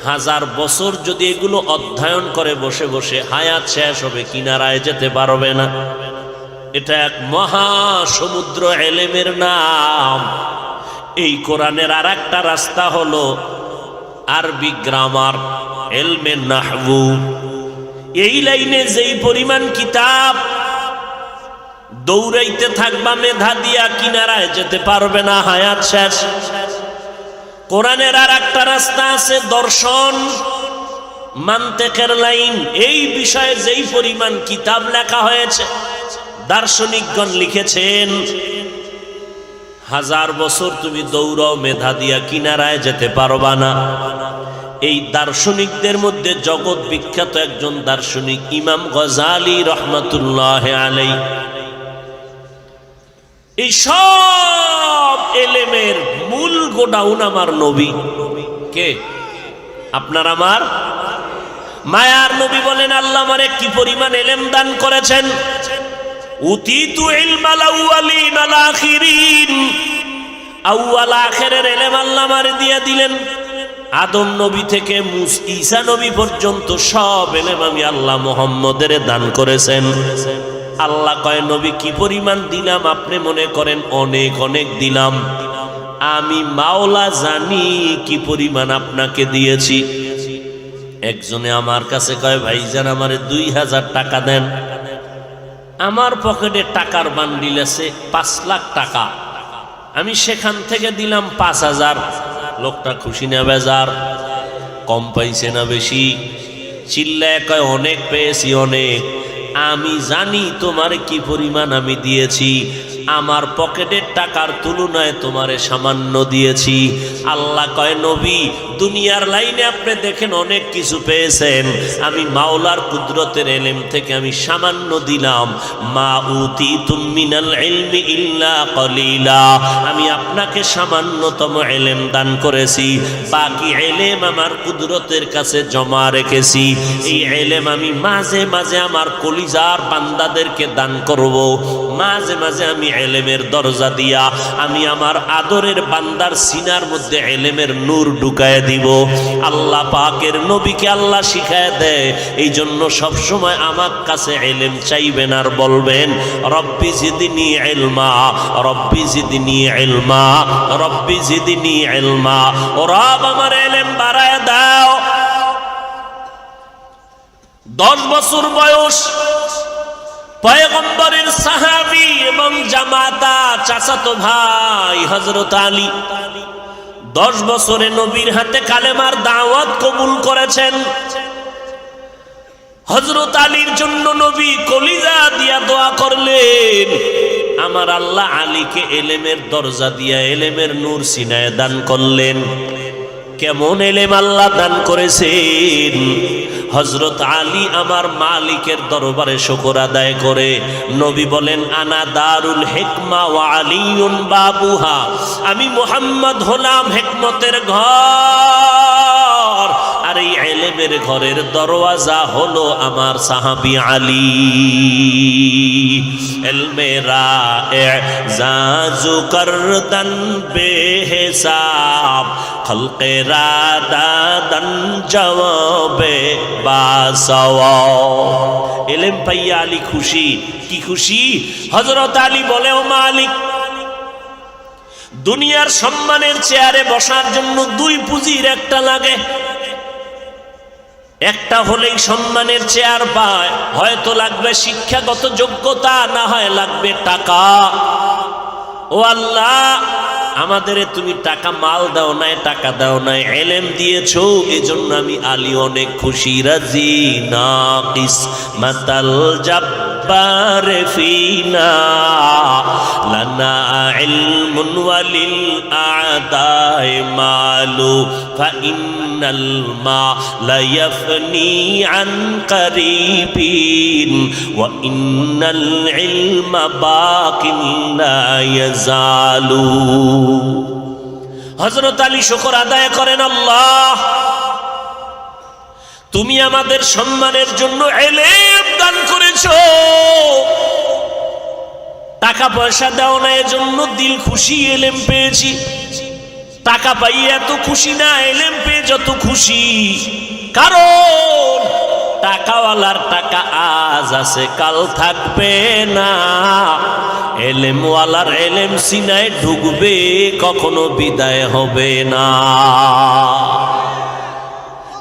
1000 বছর যদি এগুলো অধ্যয়ন করে বসে বসে, হায়াত শেষ হবে, কিনারায় যেতে পারবে না। এটা এক মহা সমুদ্র এলেমের নাম। এই কোরআনের আর একটা রাস্তা হলো আরবি গ্রামার, এলমে নাহবু। এই লাইনে যেই পরিমাণ কিতাব, দৌড়াইতে থাকবা মেধা দিয়া, কিনারায় যেতে পারবে না, হায়াত শেষ। কোরআনের আর একটা রাস্তা আছে দর্শন, মান্তেকের লাইন। এই বিষয়ে যেই পরিমাণ কিতাব লেখা হয়েছে, দার্শনিকগণ লিখেছেন, 1000 বছর তুমি দৌড়াও মেধা দিয়া, কিনারায় যেতে পারবা না। এই দার্শনিকদের মধ্যে জগৎ বিখ্যাত একজন দার্শনিক ইমাম গজালি রহমাতুল্লাহ আলাইহি। এই সব এলেমের মূল গোডাউন আমার নবী। কে? আপনার আমার মায়ার নবী বলেন, আল্লাহ আমারে কি পরিমাণ এলেম দান করেছেন। উতিতু ইলমাল আউয়ালিন আল আখিরিন। আউয়াল আখিরের এলেম আল্লাহ আমারে দিয়ে দিলেন। আদম নবী থেকে ঈসা নবী পর্যন্ত সব এলেম আমি আল্লাহ মুহাম্মদের দান করেছেন। আল্লাহ কয়, নবী কি পরিমাণ দিলাম? আপনি মনে করেন অনেক অনেক দিলাম। আমি মাওলা জানি কি পরিমাণ আপনাকে দিয়েছি। একজনে আমার কাছে কয়, ভাইজান আমারে 2000 টাকা দেন। আমার পকেটে টাকার বান্ডিল আছে 5 লাখ টাকা। আমি সেখান থেকে দিলাম 5000। লোকটা খুশি না বেজার? কম পাইছে না বেশি? চিল্লায় কয়, অনেক পেয়েছি, অনেক। আমি জানি তোমার কি পরিমাণ আমি দিয়েছি। আমার পকেটের টাকার তুলনায় তোমারে সামান্য দিয়েছি। আল্লাহ কয়, নবী দুনিয়ার লাইনে আপনি দেখেন অনেক কিছু পেয়েছেন, আমি মাওলার কুদরতের এলেম থেকে আমি সামান্য দিলাম। মা উতিতুম মিনাল ইলমি ইল্লা কলিলা। আমি আপনাকে সামান্যতম এলেম দান করেছি, বাকি এলেম আমার কুদরতের কাছে জমা রেখেছি। এই এলেম আমি মাঝে মাঝে আমার কলিজার বান্দাদেরকে দান করব। মাঝে মাঝে আমি এলেমের দরজা দিয়া আমি আমার আদরের বান্দার সিনার মধ্যে এলেমের নূর ঢুকায় দিব। আল্লাহ পাকের নবীকে আল্লাহ শিখায় দেয়। এই জন্য সবসময় আমার কাছে এলেম চাইবেন আর বলবেন, রব্বি জিদনি ইলমা, রব্বি জিদনি ইলমা, রব্বি জিদনি ইলমা। ও রব আমার এলেম বাড়ায় দাও। 10 বছর বয়স, পয়গম্বরের সাহাবী এবং জামাতা চাচাতো ভাই হযরত আলী 10 বছরে নবীর হাতে কালেমার দাওয়াত কবুল করেছেন। হযরত আলীর জন্য নবী কলিজা দিয়া দোয়া করলেন, আমার আল্লাহ আলীকে এলেমের দরজা দিয়া এলেমের নূর সিনায় দান করলেন। কেমন এলেম আল্লাহ দান করেছেন। হযরত আলী আমার মালিকের দরবারে শুকর আদায় করে নবী বলেন, আনা দারুল হিকমা ওয়া আলিউন বাবুহা। আমি মুহাম্মদ হলাম হিকমতের ঘর, আর এই ইলমের ঘরের দরওয়াজা হলো আমার সাহাবী আলী। ইলমে রা'জাজু করদান বেহিসাব, খলকে রাদাদান জওয়াবে বাসাওয়া। ইলম পাইয়া আলী খুশি। কি খুশি? হযরত আলী বলে, ও মালিক, দুনিয়ার সম্মানের চেয়ারে বসার জন্য 2 পুঁজির একটা লাগে। একটা হলেই সম্মানের চেয়ার পায়। হয়তো লাগবে শিক্ষাগত যোগ্যতা, না হয় লাগবে টাকা। ও আল্লাহ, আমাদের তুমি টাকা মাল দাও নাই, টাকা দাও নাই, ইলম দিয়েছো, এজন্য আমি আলী অনেক খুশি। রাজি নাকিস মাতাল জাব الجبار فينا لنا علم وللأعداء مال فإن المال لا يفني عن قريب وإن العلم باق لا يزال হযরত আলী শুকর আদায় করেন, আল্লাহ তুমি আমাদের সম্মানের জন্য ইলম দান করেছো, টাকা পয়সা দাও না, এজন্য দিল খুশি, ইলম পেয়েছি। টাকা পাই এত খুশি না, ইলম পেয়ে যত খুশি। কারণ টাকাওয়ালার টাকা আজ আছে কাল থাকবে না, এলেমওয়ালার এলেম সিনায় ঢুকবে কখনো বিদায় হবে না।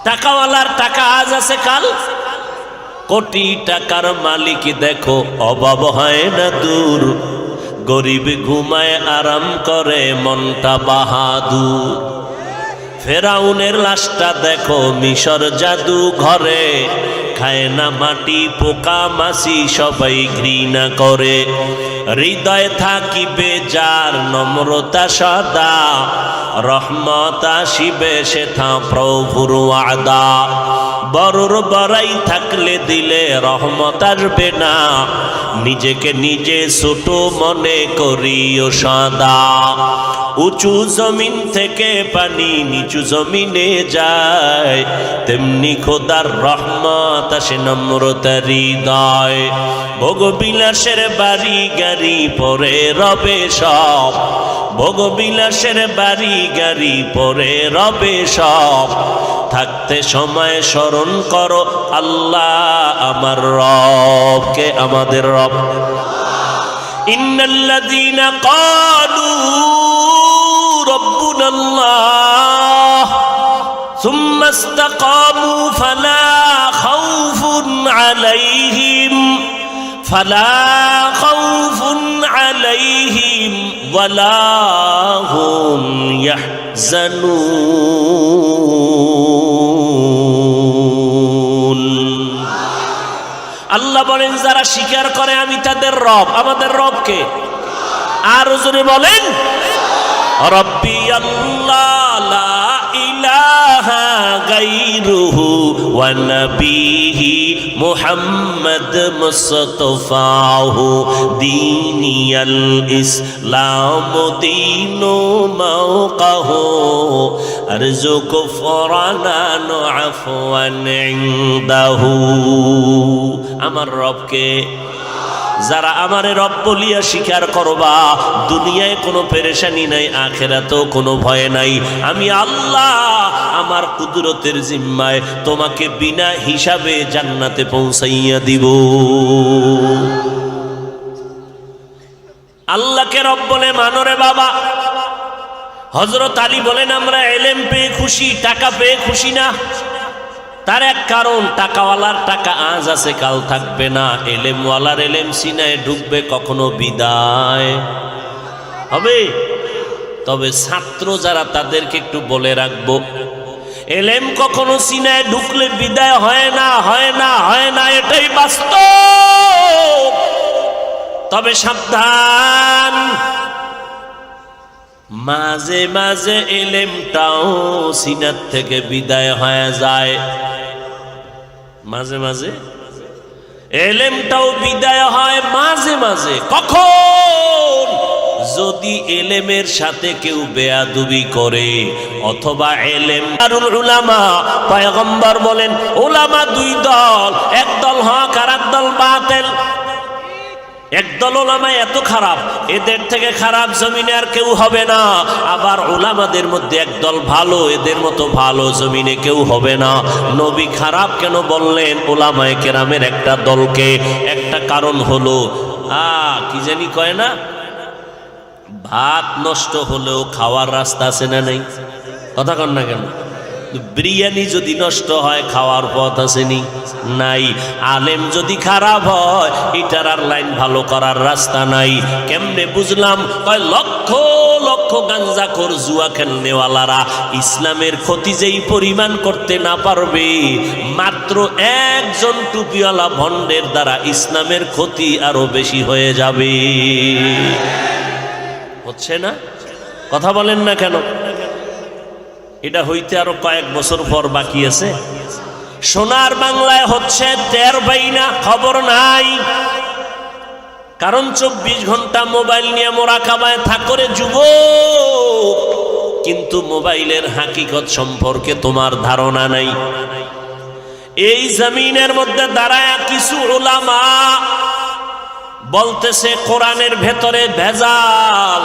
টাকাওয়ালার টাকা আজ আছে কাল, কোটি টাকার মালিক দেখো অভাব হয় না দূর, গরিব ঘুমায় আরাম করে মনটা বাহাদুর। ফেরাউনের লাশটা দেখো মিশর জাদু ঘরে, খায় না মাটি পোকা মাছি সবাই ঘৃণা করে। হৃদয় থাকিবে যার নম্রতা সদা, রহমত আসিবে সেথা প্রভুর ওয়াদা। বড়র বড়াই থাকলে দিলে রহমত আসবে না, নিজেকে নিজে ছোট মনে করিও সদা। উঁচু জমিন থেকে পানি নিচু জমিনে যায়, তেমনি খোদার রহমত আসে নম্রতার হৃদয়। ভোগবিলাসের বাড়ি গাড়ি পরে রবে সব, ভোগবিলাসের বাড়ি গাড়ি পরে রবে সব। থাকতে সময় স্মরণ করো আল্লাহ আমার রবকে, আমাদের রব। ইন্নাল্লাযীনা ক্বালু ربنا الله ثم استقاموا فلا خوف عليهم ولا هم يحزنون। আল্লাহ বলেন যারা স্বীকার করে আমি তাদের রব, আমাদের রবকে। আর জোরে বলেন রব্বি আল্লাহ লা ইলাহা গায়রুহু ওয়া নবিহি মুহাম্মদ মুস্তাফাহু দীনিয়াল ইসলাম দীনু মাওকাহু আরজু কুফরানান আফওয়ান ইনদাহু। আমার রবকে যারা আমারে রব বলিয়া স্বীকার করবা, দুনিয়ায় কোনো পেরেশানি নাই, আখিরাতেও কোনো ভয় নাই। আমি আল্লাহ আমার কুদরতের জিম্মায় তোমাকে বিনা হিসাবে জান্নাতে পৌঁছাইয়া দিব। আল্লাহকে রব বলে মানরে বাবা। হযরত আলী বলেন আমরা ইলম পেয়ে খুশি, টাকা পেয়ে খুশি না। তার এক কারণ, টাকাওয়ালার টাকা আজ আছে কাল থাকবে না, এলেমওয়ালার এলেম সিনায় ঢুকবে কখনো বিদায় হবে। তবে ছাত্র যারা তাদেরকে একটু বলে রাখবো, এলেম কখনো সিনায় ঢুকলে বিদায় হয় না, হয় না, হয় না, এটাই বাস্তব। তবে সাবধান, মাঝে মাঝে এলেমটাও সিনার থেকে বিদায় হয়ে যায়, মাঝে মাঝে এলেমটাও বিদায় হয় মাঝে মাঝে। কখন? যদি এলেমের সাথে কেউ বেয়াদবি করে অথবা এলেম। উলামা পয়গম্বর বলেন উলামা দুই দল, এক দল হক আর এক দল বাতিল। একদল ওলামা এত খারাপ, এদের থেকে খারাপ জমিনে আর কেউ হবে না। আবার ওলামাদের মধ্যে একদল ভালো, এদের মতো ভালো জমিনে কেউ হবে না। নবী খারাপ কেন বললেন ওলামায়ে কেরামের একটা দলকে? একটা কারণ হলো কি জানি কয় না, ভাত নষ্ট হলেও খাওয়ার রাস্তা আছে না নেই? কথা কন না কেন? বিরিয়ানি যদি নষ্ট হয় খাওয়ার পথ আসেনি? নাই। আলেম যদি খারাপ হয় এটার লাইন ভালো করার রাস্তা নাই। কেমনে বুঝলাম? কয় লক্ষ লক্ষ গাঞ্জা গাঁজাখোর জুয়া খেলনেওয়ালারা ইসলামের ক্ষতি যেই পরিমাণ করতে না পারবে, মাত্র একজন টুপিওয়ালা ভণ্ডের দ্বারা ইসলামের ক্ষতি আরো বেশি হয়ে যাবে। হচ্ছে না? কথা বলেন না কেন? এটা হইতে আরো কয়েক বছর পর বাকি আছে। সোনার বাংলায় হচ্ছে টের পাই না, খবর নাই। কারণ 24 ঘন্টা মোবাইল নিয়ে মোরাকাবায় থাকরে যুবক, কিন্তু মোবাইলের হাকিকত সম্পর্কে তোমার ধারণা নাই। এই জমিনের মধ্যে দাঁড়ায় কিছু উলামা বলতেছে কোরআনের ভেতরে ভেজাল,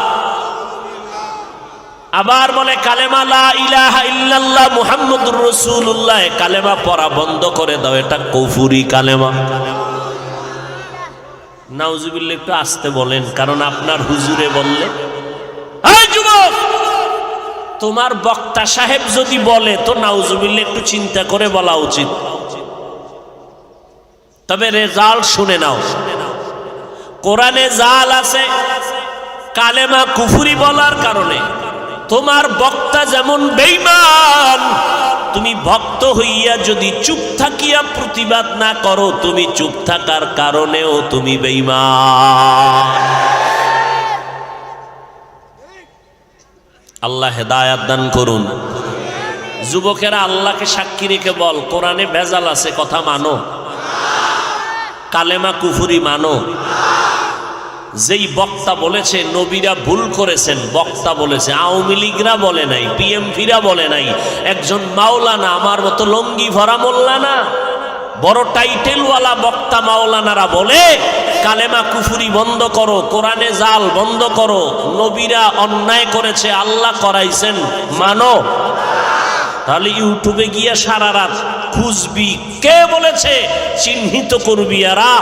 আবার বলে কালেমা লা ইলাহা ইল্লাল্লাহ মুহাম্মাদুর রাসূলুল্লাহ, কালেমা পড়া বন্ধ করে দাও, এটা কুফরি কালেমা। নাউজুবিল্লাহ, একটু আস্তে বলেন, কারণ আপনার হুজুরে বললে। এই যুবক, তোমার বক্তা সাহেব যদি বলে তো নাউজুবিল্লাহ একটু চিন্তা করে বলা উচিত। তবে রেজাল্ট শুনে নাও। কোরআনে জাল আছে কালেমা কুফরি বলার কারণে। তোমার বক্তা যেমন বেঈমান, তুমি ভক্ত হইয়া যদি চুপ থাকিয়া প্রতিবাদ না করো, তুমি চুপ থাকার কারণেও তুমি বেঈমান। আল্লাহ হেদায়াত দান করুন। যুবকেরা আল্লাহকে সাক্ষী রেখে বল, কোরআনে ভেজাল আছে, কথা মানো। কালেমা কুফরি মানো। যেই বক্তা বলেছে নবীরা ভুল করেছেন, বক্তা বলেছে, আওয়ামী লীগরা বলে নাই, বিএমপিরা বলে নাই, একজন মাওলানা, আমার মতো লঙ্গি ভরা মোল্লানা, বড় টাইটেলওয়ালা বক্তা মাওলানারা বলে কালেমা কুফরি বন্ধ করো, কোরআনে জাল বন্ধ করো, নবীরা অন্যায় করেছে, আল্লাহ করাইছেন, মানো। তাহলে ইউটিউবে গিয়া সারা রাত খুঁজবি কে বলেছে, চিহ্নিত করবি। এরা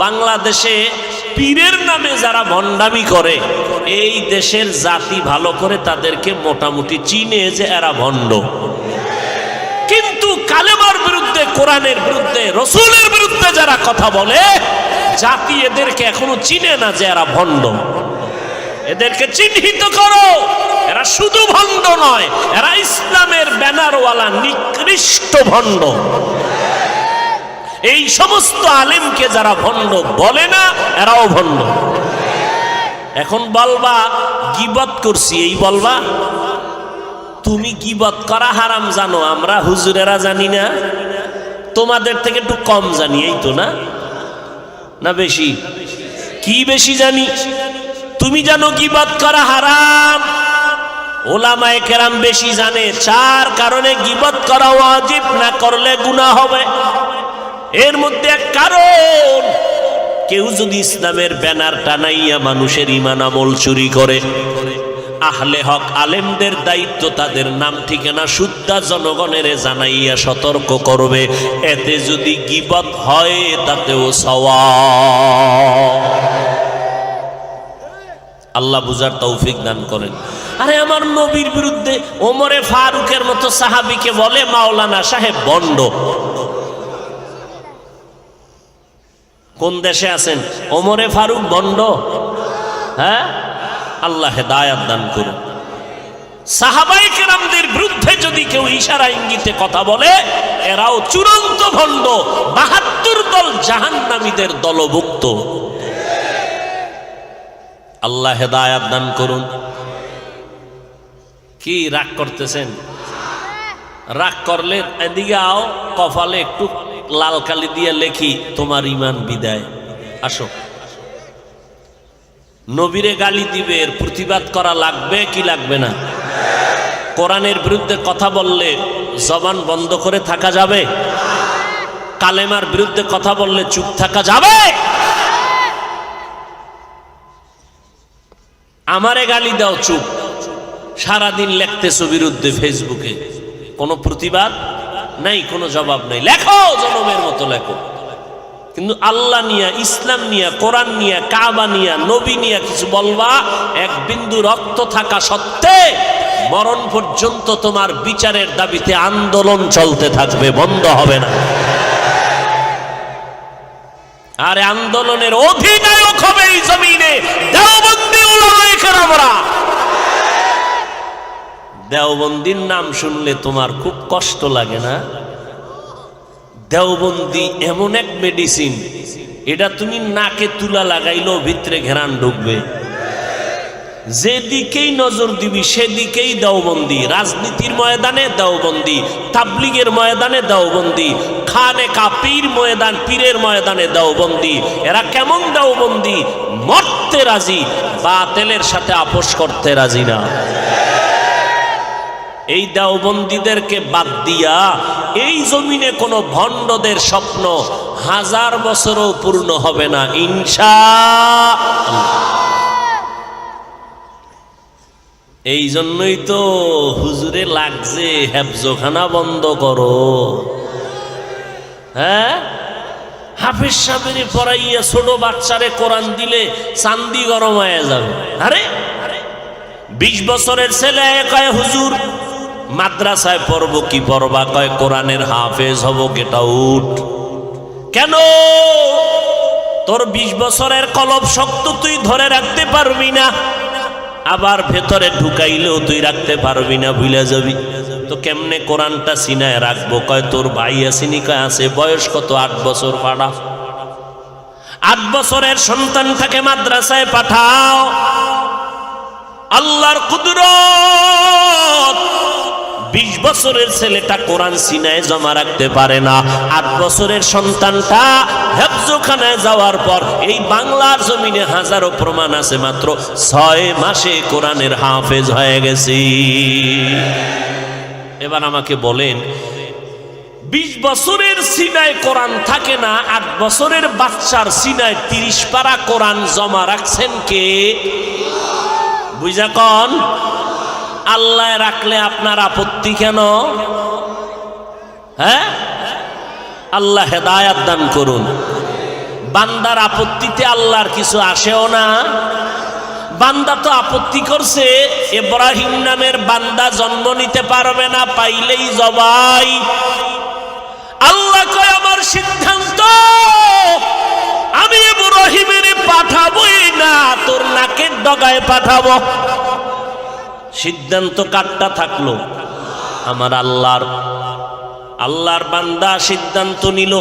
বাংলাদেশে পীরের নামে যারা ভণ্ডামি করে, এই দেশের জাতি ভালো করে তাদেরকে মোটামুটি চিনে যে এরা ভণ্ড। কিন্তু কালেমার বিরুদ্ধে, কোরআনের বিরুদ্ধে, রসুলের বিরুদ্ধে যারা কথা বলে, জাতি এদেরকে এখনো চিনে না যে এরা ভণ্ড। এদেরকে চিহ্নিত করো। এরা শুধু ভণ্ড নয়, এরা ইসলামের ব্যানারওয়ালা নিকৃষ্ট ভণ্ড। এই সমস্ত আলেমকে যারা ভণ্ড বলে না, এরাও ভণ্ড। এখন বলবা গীবত করছি, এই বলবা তুমি গীবত করা হারাম জানো, আমরা হুজুরেরা জানি না? তোমাদের থেকে একটু কম জানি, এই তো না? না বেশি? কি বেশি জানি? তুমি জানো গীবত করা হারাম, ওলামায়ে কেরাম বেশি জানে। 4 কারণে গীবত করা ওয়াজিব, না করলে গুনাহ হবে। এর মধ্যে এক কারণ, কেউ যদি ইসলামের ব্যানার টানাইয়া মানুষের ঈমান আমল চুরি করে, আহলে হক আলেমদের দায়িত্ব তাদের নাম ঠিকানা শুদ্ধা জনগণের জানাইয়া সতর্ক করবে। এতে যদি গীবত হয় তাতেও সওয়াব। আল্লাহ বুঝার তৌফিক দান করেন। আরে আমার নবীর বিরুদ্ধে ওমরে ফারুকের মতো সাহাবীকে বলে মাওলানা সাহেব ভণ্ড। কোন দেশে আছেন? ওমরে ফারুক ভণ্ড? হ্যাঁ, আল্লাহ হেদায়াত দান করুন। সাহাবায়ে কেরামদের বিরুদ্ধে যদি কেউ ইশারা ইঙ্গিতে কথা বলে, এরাও চূড়ান্ত ভণ্ড। 72 দল জাহান্নামীদের দলভুক্ত। আল্লাহ হেদায়াত দান করুন। কি রাগ করতেছেন? রাগ করলে এদিকে আও, কপালে একটু লাল কালি দিয়ে লেখি তোমার ঈমান বিদায়। আসো, নবীরে গালি দিবে, এর প্রতিবাদ করা লাগবে কি লাগবে না? কোরআনের বিরুদ্ধে কথা বললে জবান বন্ধ করে থাকা যাবে? কালেমার বিরুদ্ধে কথা বললে চুপ থাকা যাবে? আমারে গালি দাও, চুপ। সারাদিন লেখতেছো বিরুদ্ধে ফেসবুকে, কোনো প্রতিবাদ নাই, কোনো জবাব নাই। লেখো, জনমের মতো লেখো, কিন্তু আল্লাহ নিয়া, ইসলাম নিয়া, কোরআন নিয়া, কাবা নিয়া, নবী নিয়া কিছু বলবা, এক বিন্দু রক্ত থাকা সত্ত্বে মরণ পর্যন্ত তোমার বিচারের দাবিতে আন্দোলন চলতে থাকবে, বন্ধ হবে না। আর আন্দোলনের অধিনায়ক হবে এই জমিনে দেওবন্দি উলামায়ে কেরামরা। দেওবন্দির নাম শুনলে তোমার খুব কষ্ট লাগে না? দেওবন্দি এমন এক মেডিসিন, এটা তুমি নাকে তুলা লাগাইলেও ভিতরে ঘেরান ঢুকবে। যেদিকেই নজর দিবি সেদিকেই দেওবন্দি। রাজনীতির ময়দানে দেওবন্দি, তাবলিগের ময়দানে দেওবন্দি, খানে কাপির ময়দান, পীরের ময়দানে দেওবন্দি। এরা কেমন দেওবন্দি? মরতে রাজি, বাতিলের সাথে আপোষ করতে রাজি না। এই দেওবন্দীদেরকে বাদ দিয়া এই জমিনে কোনো ভণ্ডদের স্বপ্ন 1000 বছরও পূর্ণ হবে না ইনশাআল্লাহ। এই জন্যই তো হুজুরে লাগছে হেফজখানা বন্ধ করো। হ্যাঁ, হাফিজ সাহেবের পড়াইয়া ছোট বাচ্চারে কোরআন দিলে চান্দি গরম হয়ে যাবে। আরে 20 বছরের ছেলে কয় হুজুর মাদ্রাসায় পড়ব কি পড়বা? কয় কোরআনের হাফেজ হব। কেটা উঠ। কেন? তোর 20 বছরের কলব শক্ত, তুই ধরে রাখতে পারবি না। আবার ভেতরে ঢুকাইলেও তুই রাখতে পারবি না, ভুলে যাবি। তো কেমনে কোরআনটা সিনায় রাখবো? কয় তোর ভাই আসেনি? কয় আছে। বয়স কত? 8 বছর। পাঠা 8 বছরের সন্তানটাকে মাদ্রাসায় পাঠাও। আল্লাহর কুদরত। 20 বছরের ছেলেটা কোরআন সিনায় জমা রাখতে পারে না, 8 বছরের সন্তানটা হেফজখানায় যাওয়ার পর এই বাংলার জমিনে হাজারো প্রমাণ আছে, মাত্র 6 মাসে কোরআনের হাফেজ হয়ে গেছে। এবার আমাকে বলেন, 20 বছরের সিনায় কোরআন থাকে না, 8 বছরের বাচ্চার সিনায় 30 পারা কোরআন জমা রাখছেন কে? বুঝা কন? আল্লাহ রাখলে আপনার আপত্তি কেন? হ্যাঁ, আল্লাহ হেদায়াত দান করুন। বান্দার আপত্তিতে আল্লাহর কিছু আসেও না। বান্দা তো আপত্তি করছে, ইব্রাহিম নামের বান্দা জন্ম নিতে পারবে না, পাইলেই জবাই। আল্লাহ কয় আমার সিদ্ধান্ত, আমি ইব্রাহিমের পাঠাবোই না, তোর নাকের ডগায় পাঠাবো। সিদ্ধান্ত কাটটা থাকলো আমার আল্লাহর। আল্লাহর বান্দা সিদ্ধান্ত নিল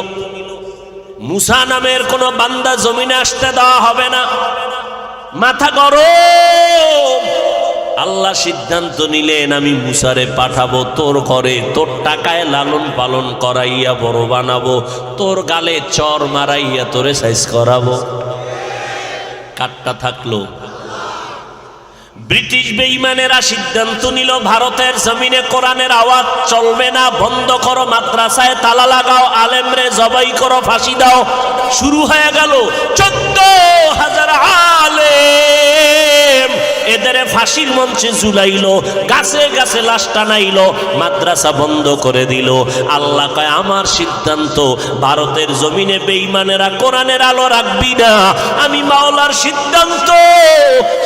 মুসা নামের কোন বান্দা জমিনে আসতে দেওয়া হবে না। মাথা গরম। আল্লাহ সিদ্ধান্ত নিলেন আমি মুসারে পাঠাবো তোর ঘরে, তোর টাকায় লালন পালন করাইয়া বড় বানাবো, তোর গালে চর মারাইয়া তোরে সাইজ করাবো। কাটটা থাকলো। ব্রিটিশ বেঈমানেরা সিদ্ধান্ত নিল ভারতের জমিনে কোরআনের আওয়াজ চলবে না, বন্ধ করো, মাদ্রাসায় তালা লাগাও, আলেমরে জবাই করো, ফাঁসি দাও। শুরু হয়ে গেল 14,000 আলেম এদের ফাঁসির মঞ্চে ঝুলাইলো, গাছে গাছে লাশ টানাইলো, মাদ্রাসা বন্ধ করে দিল। আল্লাহ কয় আমার সিদ্ধান্ত, ভারতের জমিনে বেঈমানেরা কোরআনের আলো রাখবি না। আমি মাওলার সিদ্ধান্ত,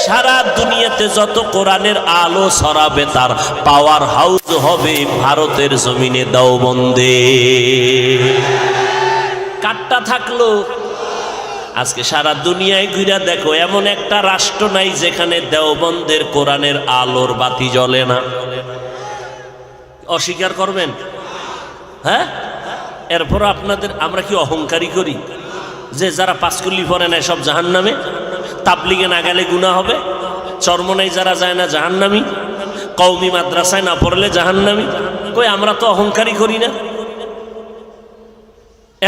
সারা দুনিয়াতে যত কোরআনের আলো ছড়াবে তার পাওয়ার হাউস হবে ভারতের জমিনে দেওবন্দে। কাটটা থাকলো। আজকে সারা দুনিয়ায় ঘুরে দেখো, এমন একটা রাষ্ট্র নাই যেখানে দেওবন্দের কোরআনের আলোর বাতি জ্বলে না। অস্বীকার করবেন? হ্যাঁ, এরপর আপনাদের আমরা কি অহংকারী করি যে যারা পাঁচকুল্লি পড়ে না সব জাহান্নামে, তাবলিগে না গেলে গুনাহ হবে, চরমনাই যারা যায় না জাহান্নামী, কওমি মাদ্রাসায় না পড়লে জাহান্নামী? কই আমরা তো অহংকারী করি না।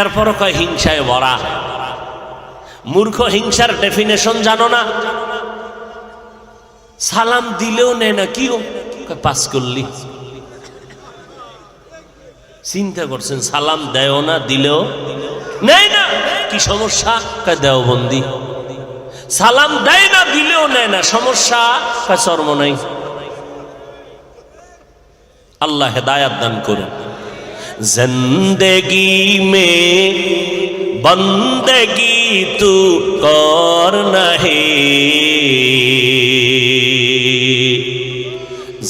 এরপরও কয় হিংসায় ভরা। মূর্খ। হিংসার ডেফিনেশন জানো না? সালাম দিলেও নেয় না, কি পাস করলি। চিন্তা করছেন, সালাম দেও না, দিলেও নেয় না, কি সমস্যা? দেওবন্দি। সালাম দেয় না, দিলেও নেয় না, সমস্যা? চর্ম নাই। আল্লাহ হেদায়াত দান করুন। জিন্দেগি মে बंदगी तू करना है,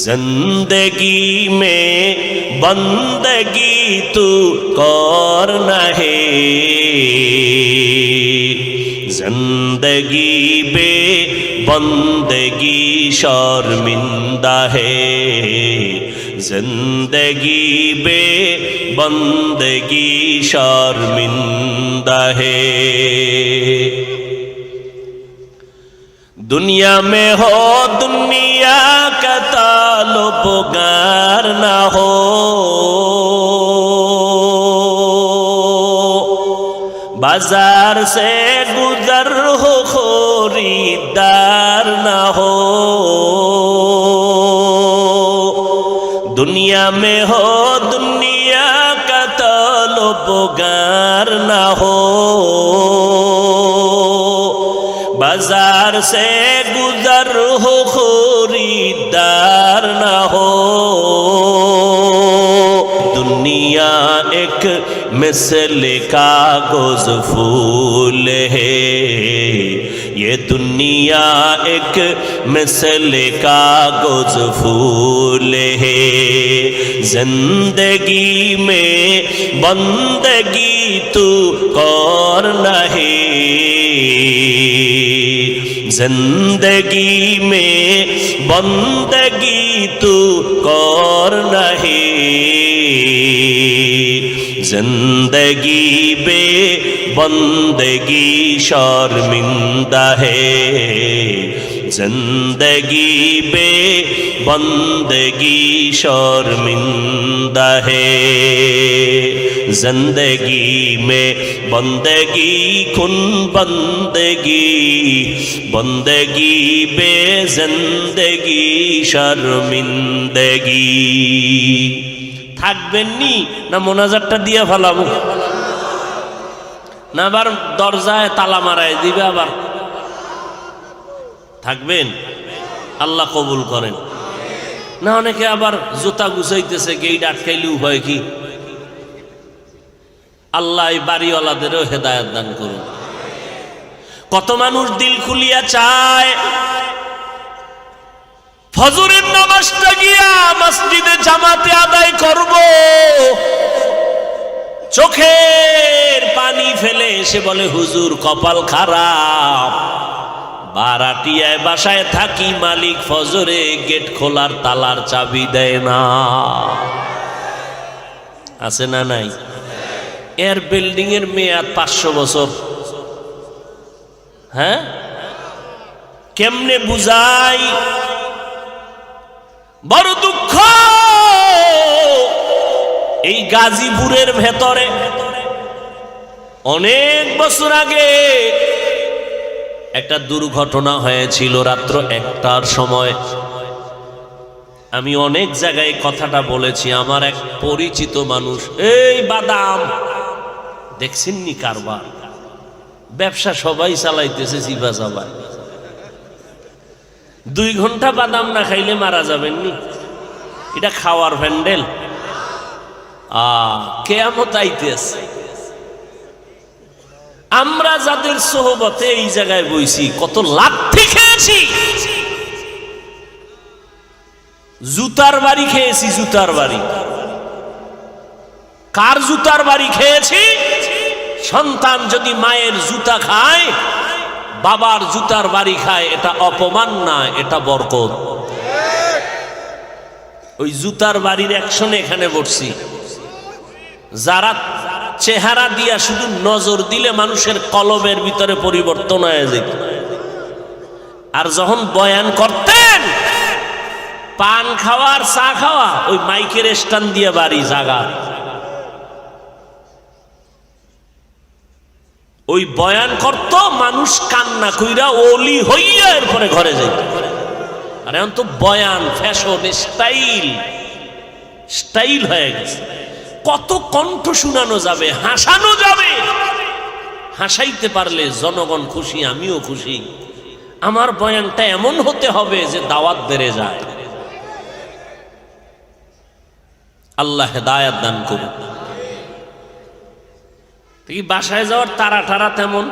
जिंदगी में बंदगी तू करना है, जिंदगी बे बंदगी शर्मिंदा है, जिंदगी बे बंदगी शर्मिंदा है। दुनिया में हो दुनिया का ताल्लुक़गार ना हो, बाजार से गुजर हो खरीदार ना हो। दुनिया में हो दुनिया का ताल्लुक़गार ना हो, बाजार से गुजर हो खरीदार ना हो। दुनिया एक मिसल कागज फूल है, ये दुनिया एक मिसल कागज फूल है। जिंदगी में बंदगी तू कर नहीं, जिंदगी में बंदगी तू कर नहीं। जिंदगी बे बंदगी शर्मिंदा है, जिंदगी बे बंदगी शर्मिंदा है। जिंदगी में बंदगी कुन बंदगी, बंदगी बे जिंदगी शर्मिंदगी। থাকবেননি না মোনাজাতটা দিয়ে ফেলাবো, না আবার দরজায় তালা মারায় দিবে? আবার থাকবেন, আল্লাহ কবুল করেন। না অনেকে আবার জুতা গুছাইতেছে, গেট আটকাইলে উপায় কি? আল্লাহ এই বাড়িওয়ালাদেরও হেদায়েত দান করুন। কত মানুষ দিল খুলিয়া চায় ফজরের নামাজটা গিয়া মসজিদে জামাতে আদায় করব, চোখের পানি ফেলে এসে বলে হুজুর কপাল খারাপ, বারাটিয়ায় বাসায় থাকি, মালিক ফজরে গেট খোলার তালার চাবি দেয় না। আছে না নাই? এর বিল্ডিং এর মেয়াদ 500 বছর। হ্যাঁ, কেমনে বুঝাই? বড় দুঃখ, এই গাজীপুরের ভেতরে অনেক বছর আগে একটা দুর্ঘটনা হয়েছিল রাত্র 1টার সময়। আমি অনেক জায়গায় কথাটা বলেছি। আমার এক পরিচিত মানুষ, এই বাদাম দেখছেননি কারবার, ব্যবসা সবাই চালাইতেছে জিবা চাবাই। 2 ঘন্টা বাদাম না খাইলে মারা যাবেননি? এটা খাওয়ার প্যান্ডেল? কিয়ামত আইতেছে। আমরা যাদের সোহবতে এই জায়গায় বইছি, কত লাথি খেয়েছি, জুতার বাড়ি খেয়েছি। জুতার বাড়ি, কার জুতার বাড়ি খেয়েছি? সন্তান যদি মায়ের জুতা খায়, বাবার জুতার বাড়ি খায়, এটা অপমান না, এটা বরকত। ওই জুতার বাড়ির অ্যাকশনে এখানে বসছি। যারা চেহারা দিয়া শুধু নজর দিলে মানুষের কলবের ভিতরে পরিবর্তন হয়ে যেত, আর যখন বয়ান করতেন পান খাওয়ার চা খাওয়া, ওই মাইকের স্ট্যান্ড দিয়ে বাড়ি জাগা, ওই বয়ান করত, মানুষ কান্না কইরা ওলি হইয়া এরপরে ঘরে যাইত। আর এখন তো বয়ান ফ্যাশন, স্টাইল স্টাইল হয়ে গেছে। কত কণ্ঠ শুনানো যাবে, হাসানো যাবে। হাসাইতে পারলে জনগণ খুশি, আমিও খুশি। আমার বয়ানটা এমন হতে হবে যে দাওয়াত বেড়ে যায়। আল্লাহ হেদায়েত দান করুন। বাসায় যাওয়ার তারা টারা তেমন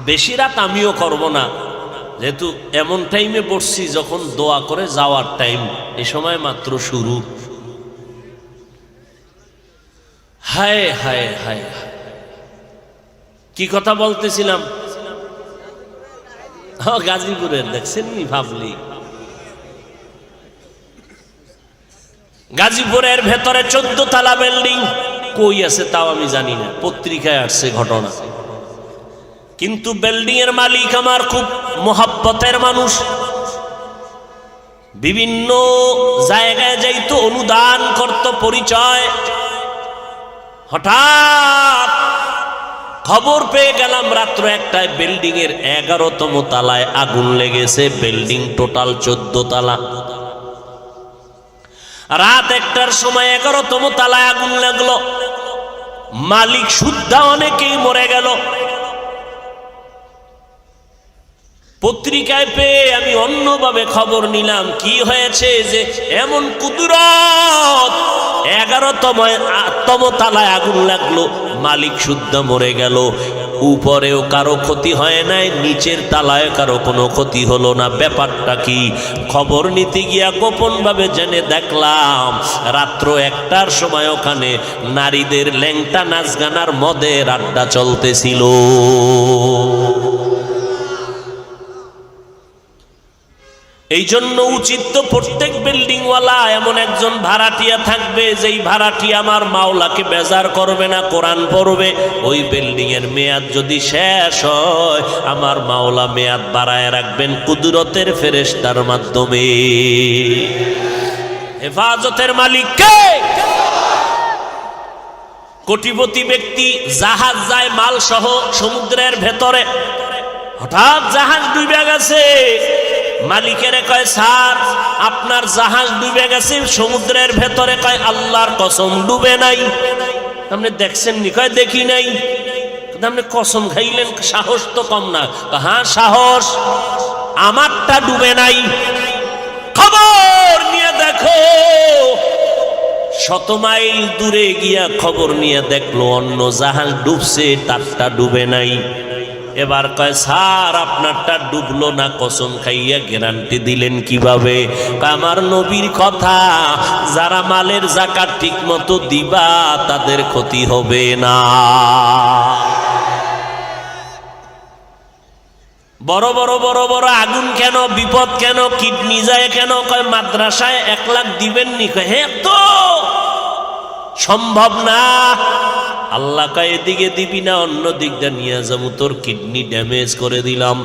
বেশি রাত আমিও করব না, যেহেতু এমন টাইমে বসছি যখন দোয়া করে যাওয়ার টাইম, এই সময় মাত্র শুরু। হায় হায় হায়, কি কথা বলতেছিলাম? গাজীপুরের দেখছেন নি ভাবলি গাজীপুরের ভেতরে 14 তলা বিল্ডিং কই আছে তাও আমি জানি না, পত্রিকায় আসছে ঘটনা। কিন্তু বিল্ডিং এর মালিক আমার খুব মোহাব্বতের মানুষ, বিভিন্ন জায়গায় যাইতো, অনুদান করত, পরিচয়। হঠাৎ খবর পেয়ে গেলাম রাত্র 1টায় বিল্ডিং এর 11তম তলায় আগুন লেগেছে। বিল্ডিং টোটাল 14 তলা। রাত 1টার সময় 11তম তলায় আগুন লাগলো। মালিক সুদ্ধা অনেকেই মরে গেল। পত্রিকায় পেয়ে আমি অন্যভাবে খবর নিলাম কি হয়েছে, যে এমন কুদরত 11তম তলায় আগুন লাগলো, মালিক শুদ্ধ মরে গেল। উপরেও কারো ক্ষতি হয় নাই, নিচের তলায় কারো কোনো ক্ষতি হলো না। ব্যাপারটা কি? খবর নিতে গিয়া গোপন ভাবে জেনে দেখলাম রাত্র 1টার সময় ওখানে নারীদের ল্যাংটা নাচ গানার মদের আড্ডা চলতেছিল। এই জন্য উচিত তো প্রত্যেক বিল্ডিংওয়ালা এমন একজন ভাড়াটিয়া থাকবে, যেই ভাড়াটিয়া আমার মাওলাকে বেজার করবে না, কোরআন পড়বে। ওই বিল্ডিং এর মেয়াদ যদি শেষ হয়, আমার মাওলা মেয়াদ বাড়ায় রাখবেন কুদরতের ফেরেশতার মাধ্যমে। হেফাজতের মালিক কে? কোটিপতি ব্যক্তি, জাহাজ যায় মাল সহ সমুদ্রের ভেতরে, হঠাৎ জাহাজ ডুবে গেছে। মালিকের কয়, স্যার আপনার জাহাজ ডুবে গেছে সমুদ্রের ভেতরে। কয়, আল্লাহর কসম ডুবে নাই। আপনি দেখছেন নি? কয়, দেখি নাই। আপনি কসম খাইলেন, সাহস তো কম না। হ্যাঁ সাহস, আমারটা ডুবে নাই। খবর নিয়ে দেখো। 100 মাইল দূরে গিয়া খবর নিয়ে দেখলো অন্য জাহাজ ডুবছে, তারটা ডুবে নাই। এবার কয়, স্যার আপনারটা ডুবলো না, কসম খাইয়া গ্যারান্টি দিলেন কিভাবে? আমার নবীর কথা, যারা মালের যাকাত ঠিক মতো দিবা তাদের ক্ষতি হবে না। বড় বড় বড় বড় আগুন কেন, বিপদ কেন, কিডনি যায় কেন? কয়, মাদ্রাসায় 1 লাখ দিবেন নি? কয়, হ্যাঁ তো সম্ভব না। আল্লাহ কয়, এদিকে দিবি না, অন্য দিকটা নিয়ে যাবো, তোর কিডনি ড্যামেজ করে দিলাম।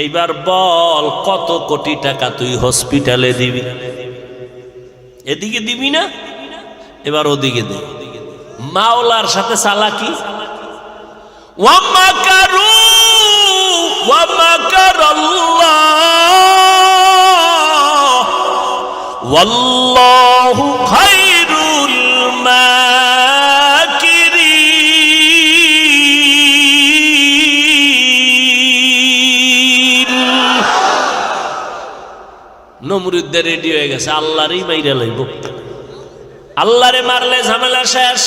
এইবার বল কত কোটি টাকা তুই হসপিটালে দিবি? এদিকে দিবি না, এবার ওদিকে দে। মাওলার সাথে চালাকি। ওয়ামাকারু ওয়ামাকারাল্লাহ ওয়াল্লাহু খায়রুল মাকিরিন। নমরুদ্দের রেডি হয়ে গেছে, আল্লাহরই মাইরা লইব। আল্লাহরে মারলে ঝামেলা শেষ।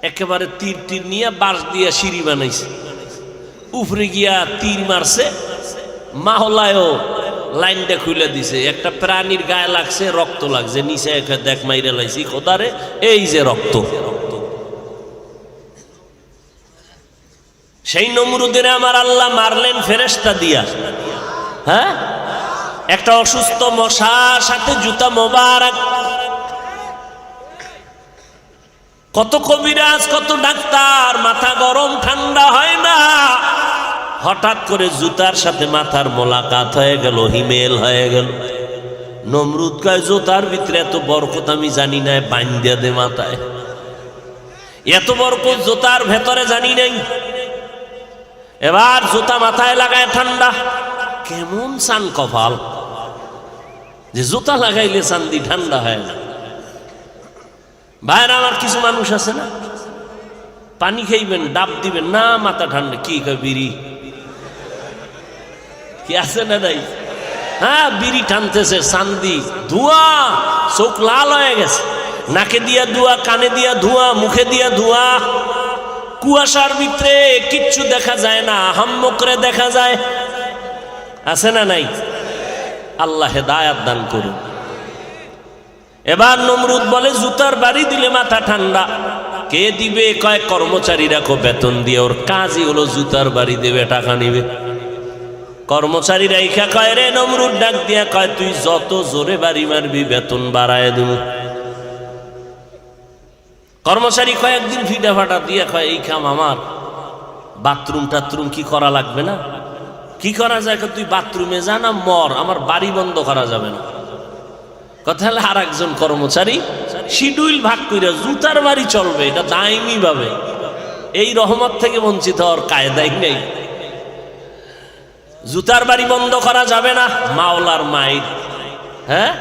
একেবারে তীর তীর নিয়ে বাঁশ দিয়ে সিঁড়ি বানাইছে, উপরে গিয়া তীর মারছে। মাহলায়ও লাইনটা খুলে দিছে। একটা প্রাণীর গায়ে লাগছে, রক্ত লাগছে, নিচে দেখ মাইরা লাইছি খোদারে, এই যে রক্ত। সেই নমরুদের আমার আল্লাহ মারলেন ফেরেশতা দিয়া। হ্যাঁ, একটা অসুস্থ মশার সাথে জুতা মোবারক। কত কবিরাজ, কত ডাক্তার, মাথা গরম ঠান্ডা হয় না। হঠাৎ করে জুতার সাথে মাথার মোলাকাত হয়ে গেল, হিমেল হয়ে গেল। নমরুদ কয়, জুতার ভিতরে এত বরকত আমি জানি না, বান্ধিয়া দে মাথায়। এত বরকত জুতার ভেতরে জানি নাই। এবার জুতা মাথায় লাগায় ঠান্ডা। কেমন চান কপাল যে জুতা লাগাইলে চান্দি ঠান্ডা হয় না। ভাইরা আমার, কিছু মানুষ আছে না, পানি খাইবেন, ডাব দিবেন না, মাথা ঠান্ডা। কি কয়, বিড়ি কি আছে না নাই? হ্যাঁ, বিড়ি টানতেছে, চান্দি, ধোঁয়া, চোখ লাল হয়ে গেছে, নাকে দিয়া ধোঁয়া, কানে দিয়া ধোঁয়া, মুখে দিয়া ধোঁয়া। কুয়াশার ভিতরে কিচ্ছু দেখা যায় না, হাম্মকরে দেখা যায়। আছে না নাই? আল্লাহ হেদায়াত দান করুন। এবার নমরুদ বলে, জুতার বাড়ি দিলে মাথা ঠান্ডা। কে দিবে? কয়, কর্মচারী রাখো বেতন দিয়ে, ওর কাজই হলো জুতার বাড়ি দেবে, টাকা নিবে। কর্মচারী রাইখা কয়, রে নমরুদ ডাক দিয়া কয়, তুই যত জোরে বাড়ি মারবি বেতন বাড়ায় দেব। কর্মচারী কয়েকদিন ফিটা ফাটা দিয়ে কয়, এই কাম আমার, বাথরুম টাথরুম কি করা লাগবে না? কি করা যায়? তুই বাথরুমে যা না মর, আমার বাড়ি বন্ধ করা যাবে না। কথা হলে আর একজন কর্মচারী শিডিউল ভাগ করে জুতার বাড়ি চলবে, এটা দায়মি ভাবে। এই রহমত থেকে বঞ্চিত হওয়ার কায়দাই নেই। জুতার বাড়ি বন্ধ করা যাবে না, মাওলার মাইর। হ্যাঁ,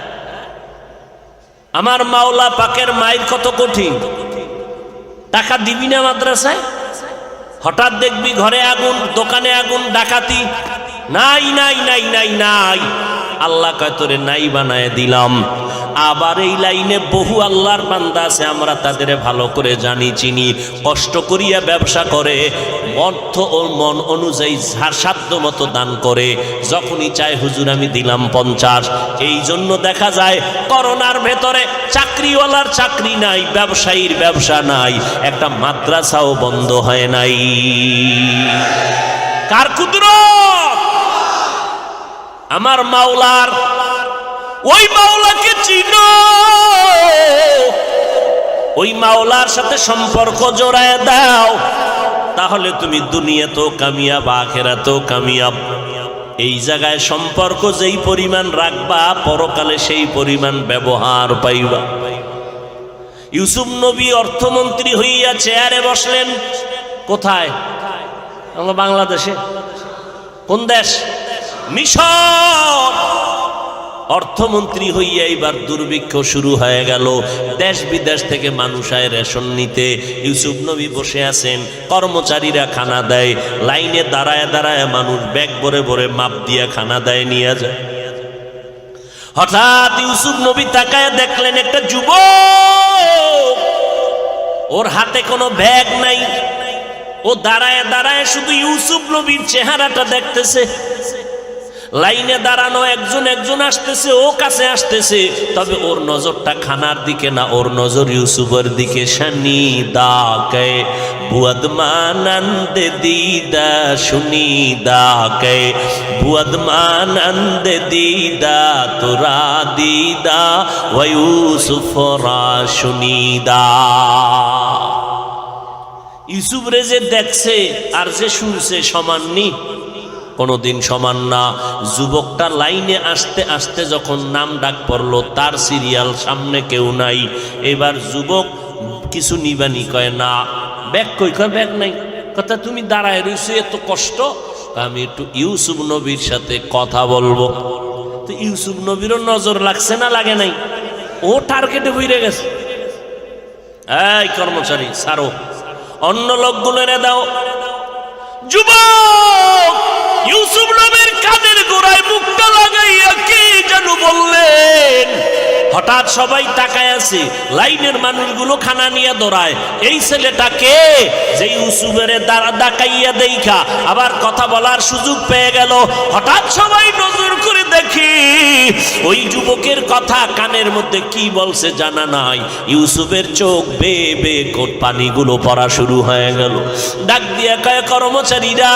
আমার মাওলা পাকের মাইর কত কঠিন। টাকা দিবি না মাদ্রাসায়, হঠাৎ দেখবি ঘরে আগুন, দোকানে আগুন, ডাকাতি। নাই নাই নাই নাই নাই, আল্লাহ কয় তোরে নাই বানায় দিলাম। আবার এই লাইনে বহু আল্লাহর বান্দা আছে, আমরা তাদের ভালো করে জানি চিনি, কষ্ট করিয়া ব্যবসা করে, অর্থ ও মন অনুযায়ী সাধ্য মতো দান করে, যখনই চায় হুজুর আমি দিলাম 50। এই জন্য দেখা যায় করোনার ভেতরে চাকরিওয়ালার চাকরি নাই, ব্যবসায়ীর ব্যবসা নাই, একটা মাদ্রাসাও বন্ধ হয় নাই। কার কুদরত? আমার মাওলার। ওই মাওলাকে চিনো, ওই মাওলার সাথে সম্পর্ক জোড়ায় দাও, তাহলে তুমি দুনিয়াতেও কামিয়াব, আখিরাতেও কামিয়াব। এই জায়গায় সম্পর্ক যেই পরিমাণ রাখবা, পরকালে সেই পরিমাণ ব্যবহার পাইবা। ইউসুফ নবী অর্থমন্ত্রী হইয়া চেয়ারে বসলেন। কোথায়? আমরা বাংলাদেশে। কোন দেশ? মিশর। অর্থমন্ত্রী হইয়া এবার দুর্ভিক্ষ শুরু হয়ে গেল, দেশ বিদেশ থেকে মানুষ আয় রেশন নিতে। ইউসুফ নবী বসে আছেন, কর্মচারীরা খানা দেয়, লাইনে দাঁড়ায় দাঁড়ায় মানুষ ব্যাগ ভরে ভরে মাপ দিয়া খানা দেয়, নিয়ে যায়। হঠাৎ ইউসুফ নবী তাকায় দেখলেন একটা যুবক, ওর হাতে কোনো ব্যাগ নাই, ও দাঁড়ায় দাঁড়ায় শুধু ইউসুফ নবীর চেহারাটা দেখতেছে। লাইনে দাঁড়ানো একজন একজন আসতেছে, ও কাছে আসতেছে, তবে ওর নজরটা খানার দিকে না, ওর নজর ইউসুফের দিকে। শানি দাকে বুয়াদমানন্দ দিদা শুনি দাকে বুয়াদমানন্দ দিদা তোরা দিদা ওয়া ইউসুফরা শুনিদা। ইউসুফ রে যে দেখছে আর যে শুনছে সমান নি, কোনদিন সমান না। যুবকটা লাইনে আসতে আসতে যখন নাম ডাক পড়লো, তার সিরিয়াল সামনে কেউ নাই। এবার যুবক কিছু নিবানি, কয় না ব্যাগ কই? কয় ব্যাগ নাই। কথা তুমি দাঁড়ায় রয়েছো, এত কষ্ট, আমি একটু ইউসুফ নবীর সাথে কথা বলবো। তো ইউসুফ নবীরও নজর লাগছে না লাগে নাই? ও টার্গেটে বইরে গেছে। এই কর্মচারী সারো, অন্য লোকগুলো এনে দাও। যুবক ইউসুফ নবীর কানের গোড়ায় মুখটা লাগাইয়া কি যেন বললেন। হঠাৎ সবাই তাকায় আছে, লাইনের মানুষগুলো খানা নিয়ে দৌড়ায়। এই ছেলেটাকে যে ইউসুফের দ্বারা ডাকাইয়া দেখা আবার কথা বলার সুযোগ পেয়ে গেল। হঠাৎ সবাই নজর করে দেখি ওই যুবকের কথা কানের মধ্যে কি বলছে জানা নাই। ইউসুফের চোখ বেয়ে বেয়ে পানিগুলো পড়া শুরু হয়ে গেল। ডাক দিয়া কয়, কর্মচারীরা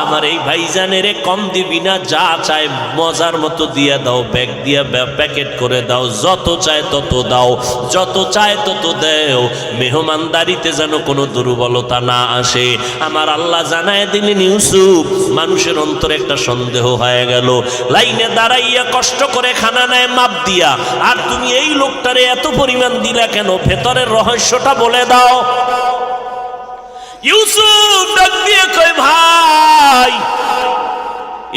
আমার এই ভাইজানের কম দিবি না, যা চায় মজার মতো দিয়ে দাও, ব্যাগ দিয়া প্যাকেট করে দাও, যত চায় তত দাও, যত চায় তত দেও, মেহমানদারিতে যেন কোনো দুর্বলতা না আসে। আমার আল্লাহ জানায় দিলেন ইউসুফ। মানুষের অন্তরে একটা সন্দেহ হয়ে গেল, লাইনে দাঁড়াইয়া কষ্ট করে খানা নেয় মাপ দিয়া, আর তুমি এই লোকটারে এত পরিমাণ দিলা কেন? ভেতরের রহস্যটা বলে দাও। ইউসুফ ডাক দিয়ে কয়, ভাই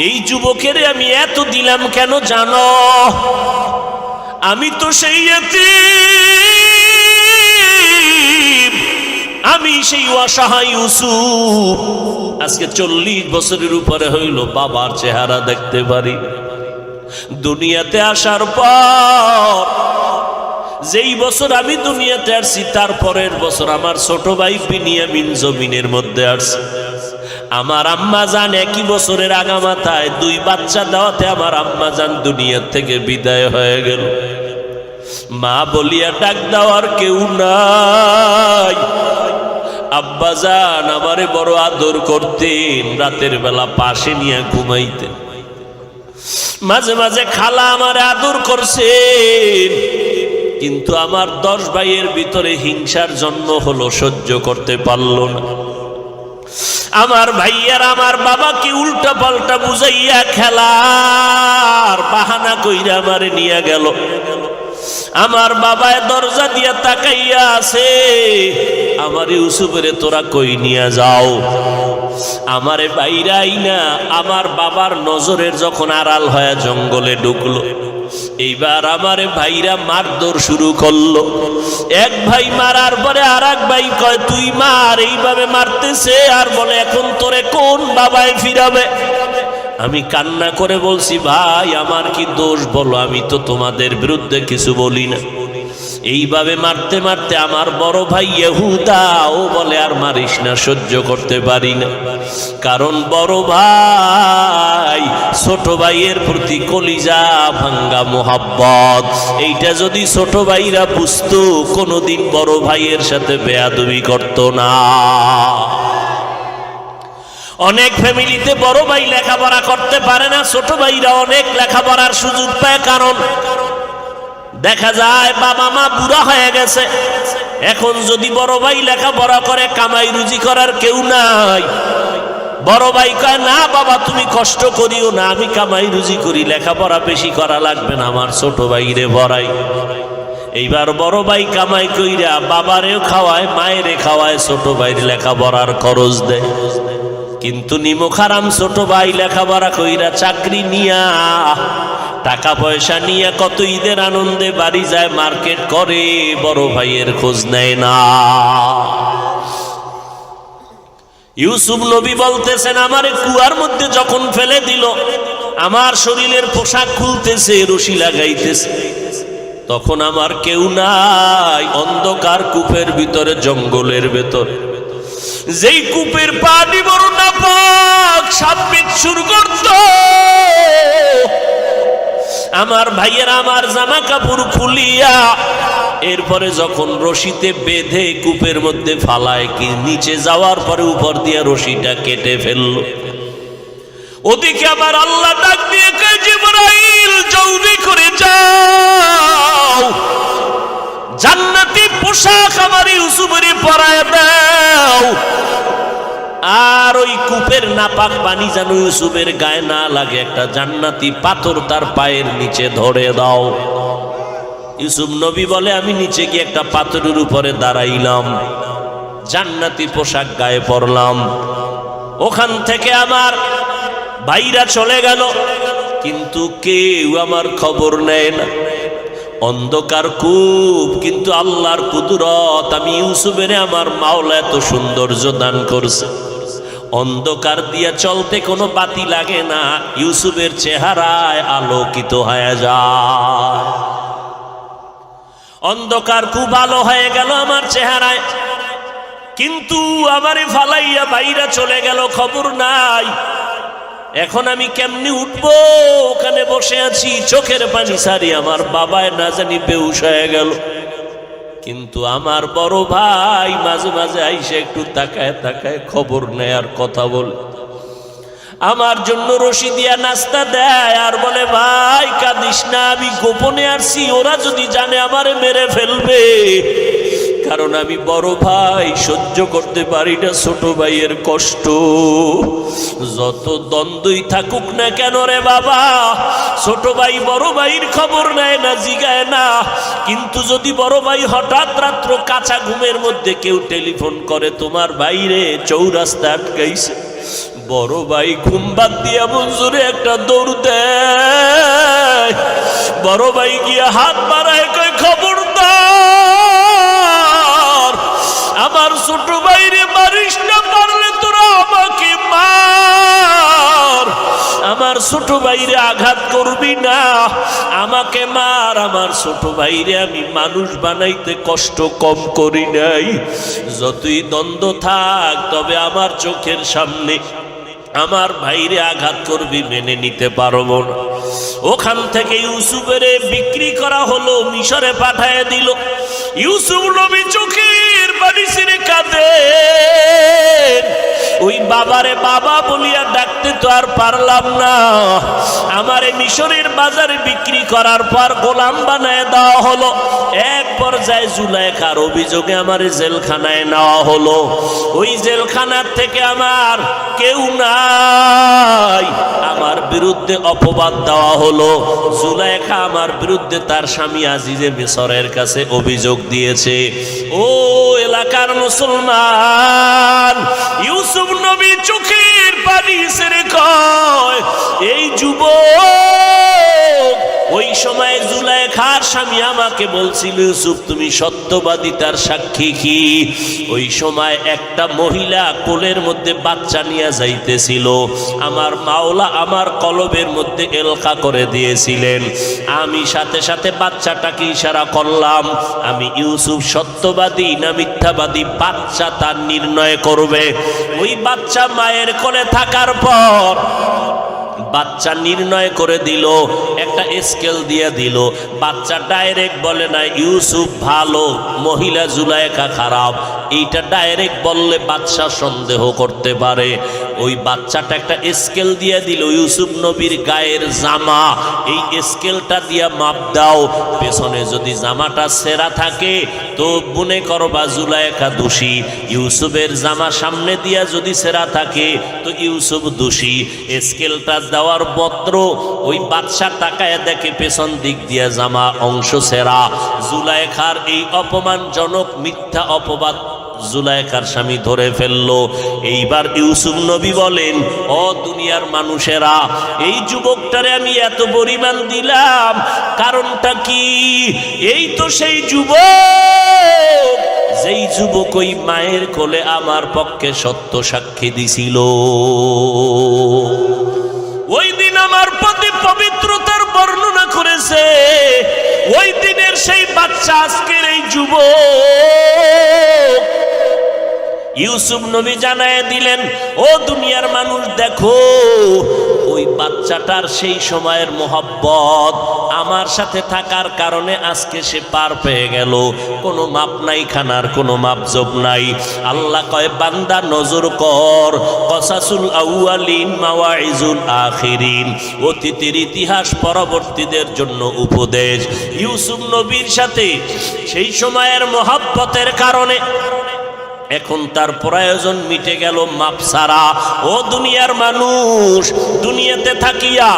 এই যুবকের আমি এত দিলাম কেন জানো? আমি তো সেই এতিম, আমি সেই অসহায় ইউসুফ। আজকে 40 বছরের উপরে হইল বাবার চেহারা দেখতে পারি। দুনিয়াতে আসার পর যেই বছর আমি দুনিয়াতে আসছি, তার পরের বছর আমার ছোট ভাই বিনিয়ামিন জমিনের মধ্যে আসছে। আমার আম্মা জান একই বছরের আগামাথায় 2 বাচ্চা দেওয়াতে আমার আম্মা জান দুনিয়া থেকে বিদায় হয়ে গেল। মা বলিয়া ডাক দেওয়ার কেউ নাই। আব্বাজান আমারে বড় আদর করতেন, রাতের বেলা পাশে নিয়ে ঘুমাইতেন। মাঝে মাঝে খালা আমারে আদর করছেন, কিন্তু আমার 10 ভাইয়ের ভিতরে হিংসার জন্ম হলো, সহ্য করতে পারল না। আমার ভাইয়ার আমার বাবাকে উল্টা পাল্টা বুঝাইয়া খেলার বাহানা কইরা আমারে নিয়ে গেল। আমার বাবায় দরজা দিয়া তাকাইয়া আছে, আমার ইউসুফেরে তোরা কই নিয়ে যাও। আমারে বাইরাই না, আমার বাবার নজরের যখন আড়াল হয়ে জঙ্গলে ঢুকলো, এইবার আমারে ভাইরা মারধর শুরু করলো। এক ভাই মারার পরে আর এক ভাই কয় তুই মার, এইভাবে মারতেছে আর বলে এখন তোরে কোন বাবায় ফিরাবে। আমি কান্না করে বলছি ভাই আমার কি দোষ বলো, আমি তো তোমাদের বিরুদ্ধে কিছু বলি না। এইভাবে মারতে মারতে আমার বড় ভাই ইহুদা ও বলে আর মারিস না, সহ্য করতে পারি না। কারণ বড় ভাই ছোট ভাইয়ের প্রতি কলিজা ভাঙ্গা মোহাব্বত, এইটা যদি ছোট ভাইরা বুঝতো কোনোদিন বড় ভাইয়ের সাথে বেয়াদবি করতো না। অনেক ফ্যামিলিতে বড় ভাই লেখাপড়া করতে পারে না, ছোট ভাইরা অনেক লেখাপড়ার সুযোগ পায়। কারণ দেখা যায় বাবা মা বুড়া হয়ে গেছে, এখন যদি বড় ভাই লেখাপড়া করে কামাই রুজি করার কেউ নাই। বড় ভাই কয় না বাবা তুমি কষ্ট করিও না, আমি কামাই রুজি করি, লেখাপড়া বেশি করা লাগবে না, আমার ছোট ভাইরে ভরাই। এইবার বড় ভাই কামাই কইরা বাবারেও খাওয়ায়, মায়েরে খাওয়ায়, ছোট ভাইয়ের লেখাপড়ার খরচ দেয়। কিন্তু নিমুখারাম ছোট ভাই লেখাপড়া কইরা চাকরি নিয়া টাকা পয়সা নিয়ে কত ঈদের আনন্দে বাড়ি যায়, মার্কেট করে, বড় ভাইয়ের খোঁজ নেয় না। ইউসুফ নবী বলতেছেন আমারে কুয়ার মধ্যে যখন ফেলে দিল, আমার শরীরের পোশাক খুলতেছে, রশি লাগাইতেছে, তখন আমার কেউ নাই, অন্ধকার কূপের ভিতরে, জঙ্গলের ভেতর। যেই কূপের পানি বড় নাপাক, সাপ বিচ্ছুর গর্ত। আমার ভাইয়ের আমার জামা কাপড় খুলিয়া এরপরে যখন রশিতে বেঁধে কূপের মধ্যে ফালায়, কি নিচে যাওয়ার পরে উপর দিয়ে রশিটা কেটে ফেললো। ওদিকে আমার আল্লাহ ডাক দিয়ে কয় জিবরাইল জলদি করে যাও, জান্নাতি পোশাক আমার ইউসুফের পরায় দাও, আর ওই কূপের নাপাক পানি যেন ইউসুফের গায়ে না লাগে, একটা জান্নাতি পাথর তার পায়ের নিচে ধরে দাও। ইউসুফ নবী বলে আমি নিচে গিয়ে একটা পাথরের উপরে দাঁড়াইলাম, জান্নাতি পোশাক গায়ে পরলাম। ওখান থেকে আমার ভাইরা চলে গেল, কিন্তু কেউ আমার খবর নেয় না। অন্ধকার কূপ, কিন্তু আল্লাহর কুদরত, আমি ইউসুফের আমার মাওলা এত সৌন্দর্য দান করছে। অন্ধকার দিয়ে চলতে কোনো বাতি লাগে না, ইউসুফের চেহারায় আলোকিত হয়ে যায়। অন্ধকার খুব আলো হয়ে গেল আমার চেহারায়, কিন্তু আমারে ফালাইয়া বাইরা চলে গেল, খবর নাই। এখন আমি কেমনি উঠবো? ওখানে বসে আছি, চোখের পানি সারি, আমার বাবায় না জানি বেহুশ হয়ে গেল। কিন্তু আমার বড় ভাই মাঝে মাঝে আইসে একটু তাকায় তাকায় খবর নেয় আর কথা বলে, আমার জন্য রশি দিয়া নাস্তা দেয় আর বলে ভাই কাঁদিস না, আমি গোপনে আসছি, ওরা যদি জানে আমারে মেরে ফেলবে। কারণ আমি বড় ভাই, সহ্য করতে পারি না ছোট ভাইয়ের কষ্ট। যত দ্বন্দ্বই থাকুক না কেন রে বাবা, ছোট ভাই বড় ভাইয়ের খবর নেয় না, জিগায় না। কিন্তু যদি বড় ভাই হঠাৎ রাত্র কাঁচা ঘুমের মধ্যে কেউ টেলিফোন করে তোমার বাইরে চৌরাস্তা আটকাইছে, বড় ভাই ঘুম বাদ দিয়া মঞ্জুরে একটা দৌড় দেয়। বড় ভাই গিয়া হাত বাড়ায় কয় খবরদার, আমার ছোট ভাইরে মারিস না, পারলে তোরা আমাকে মার। আমার ছোট ভাইরে আঘাত করবি না, আমাকে মার। আমার ছোট ভাইরে আমি মানুষ বানাইতে কষ্ট কম করি নাই। যতই দ্বন্দ্ব থাক, তবে আমার চোখের সামনে আমার ভাইরে আঘাত করবি মেনে নিতে পারবো না। ওখান থেকে ইউসুফের বিক্রি করা হলো, মিশরে পাঠায় দিল। ইউসুফ নবী চোখের পানি ছেড়ে কাঁদে। ওই বাবারে বাবা বলিয়া ডাকতে তো আর পারলাম না। আমারে মিশরের বাজারে বিক্রি করার পর গোলাম বানায় দেওয়া হলো। এক পর্যায়ে জুলাইখার অভিযোগে আমারে জেলখানায় নেওয়া হলো। ওই জেলখানার থেকে আমার কেউ নাই, আমার বিরুদ্ধে অপবাদ দেওয়া হলো। জুলাইখা আমার বিরুদ্ধে তার স্বামী আজিজে মিশরের কাছে অভিযোগ দিয়েছে। ও এলাকার মুসলমান, ইউসুফ নবী চোখের পানি ছেড়ে কয়, এই যুবক ওই সময় জুলাইখার স্বামী আমাকে বলছিল, ইউসুফ তুমি সত্যবাদী, তার সাক্ষী কি? ওই সময় একটা মহিলা কোলের মধ্যে বাচ্চা নিয়ে যাইতেছিল। আমার মাওলা আমার কলবের মধ্যে এলকা করে দিয়েছিলেন। আমি সাথে সাথে বাচ্চাটাকে ইশারা করলাম। আমি ইউসুফ সত্যবাদী না মিথ্যাবাদী বাচ্চা তার নির্ণয় করবে। ওই বাচ্চা মায়ের কোলে থাকার পর বাচ্চা নির্ণয় করে দিল, একটা স্কেল দিয়ে দিল। বাচ্চা ডাইরেক্ট বলে না ইউসুফ ভালো, মহিলা জুলাইখা খারাপ। এইটা ডাইরেক্ট বললে বাচ্চা সন্দেহ করতে পারে। ওই বাচ্চাটা একটা স্কেল দিয়ে দিল, ইউসুফ নবীর গায়ের জামা, এই স্কেলটা দিয়া মাপ দাও। পেছনে যদি জামাটা ছেঁড়া থাকে তো মনে করবা জুলাইখা দোষী। ইউসুফের জামা সামনে দিয়া যদি ছেঁড়া থাকে তো ইউসুফ দোষী। স্কেলটা দেওয়ার পত্র ওই বাদশা তাকায় দেখে পেছন দিক দিয়ে জামা অংশ ছেঁড়া। জুলাইখার এই অপমানজনক মিথ্যা অপবাদ জুলাইখার স্বামী ধরে ফেললো। এইবার ইউসুফ নবী বলেন, ও দুনিয়ার মানুষেরা, এই যুবকটারে আমি এত পরিমাণ দিলাম, কারণটা কি? এই তো সেই যুবক যেই যুবক ওই মায়ের কোলে আমার পক্ষে সত্য সাক্ষী দিছিল। ওই দিন আমার প্রতি পবিত্রতার বর্ণনা করেছে। ওই দিনের সেই বাচ্চা আজকের এই যুবক। ইউসুফ নবী জানায় দিলেন, ও দুনিয়ার মানুষ দেখো, ওই বাচ্চাটার সেই সময়ের মোহব্বত আমার সাথে থাকার কারণে আজকে সে পার পেয়ে গেল। কোনো মাপ নাই, খানার কোনো মাপজব নাই। আল্লাহ কয়, বান্দা নজর কর, কসাসুল আউয়ালিন মাওয়াইজুল আখিরিন, অতীতের ইতিহাস পরবর্তীদের জন্য উপদেশ। ইউসুফ নবীর সাথে সেই সময়ের মোহব্বতের কারণে এখন তার প্রয়োজন মিটে গেল মাপ ছাড়া। ও দুনিয়ার মানুষ, দুনিয়াতে থাকিয়া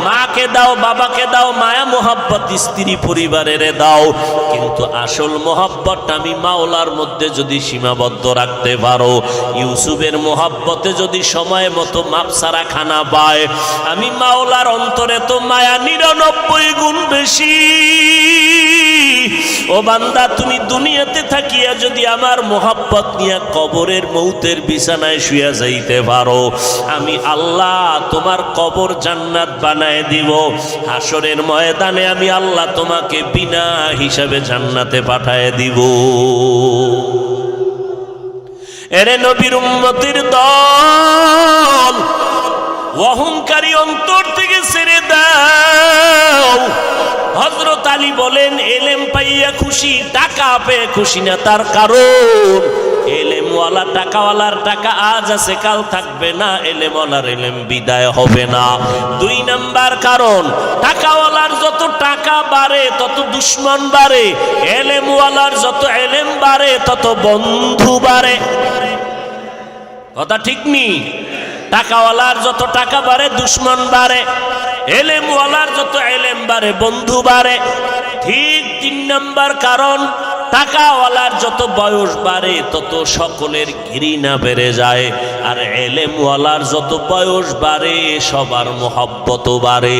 মাকে দাও, বাবাকে দাও, মায়া মোহাব্বত স্ত্রী পরিবারের দাও, কিন্তু আসল মোহাব্বত আমি মাওলার মধ্যে যদি সীমাবদ্ধ রাখতে পারো, ইউসুফের মোহাব্বতে যদি সময় মতো মাপ ছাড়া খানা পায়, আমি মাওলার অন্তরে তো মায়া 99 গুণ বেশি। ও বান্দা, তুমি দুনিয়াতে থাকিয়া যদি আমার মোহাব্বত নিয়ে কবরের মৌতের বিছানায় শুয়ে যাইতে পারো, আমি আল্লাহ তোমার কবর জান্নাত বানায় দিব। হাসরের ময়দানে আমি আল্লাহ তোমাকে বিনা হিসাবে জান্নাতে পাঠায় দিব। এরে নবীর উম্মতের দল, অহংকারী অন্তর থেকে ছেড়ে দাও। হযরত আলী বলেন, এলেম পাইয়া খুশি, টাকা পেয়ে খুশি না। তার কারণ এলেমওয়ালা টাকাওয়ালার টাকা আজ আছে কাল থাকবে না, এলেমওয়ালার এলেম বিদায় হবে না। 2 নাম্বার কারণ, টাকাওয়ালার যত টাকা বাড়ে তত দুশ্মন বাড়ে, এলেমওয়ালার যত এলেম বাড়ে তত বন্ধু বাড়ে। কথা ঠিক নি? টাকাওয়ালার যত টাকা বাড়ে দুশ্মন বাড়ে, এলেমওয়ালার যত এলেম বাড়ে বন্ধু বাড়ে। ঠিক 3 নাম্বার কারণ, টাকাওয়ালার যত বয়স বাড়ে তত সকলের ঘৃণা বেড়ে যায়, আর এলেমওয়ালার যত বয়স বাড়ে সবার মোহাব্বত বাড়ে।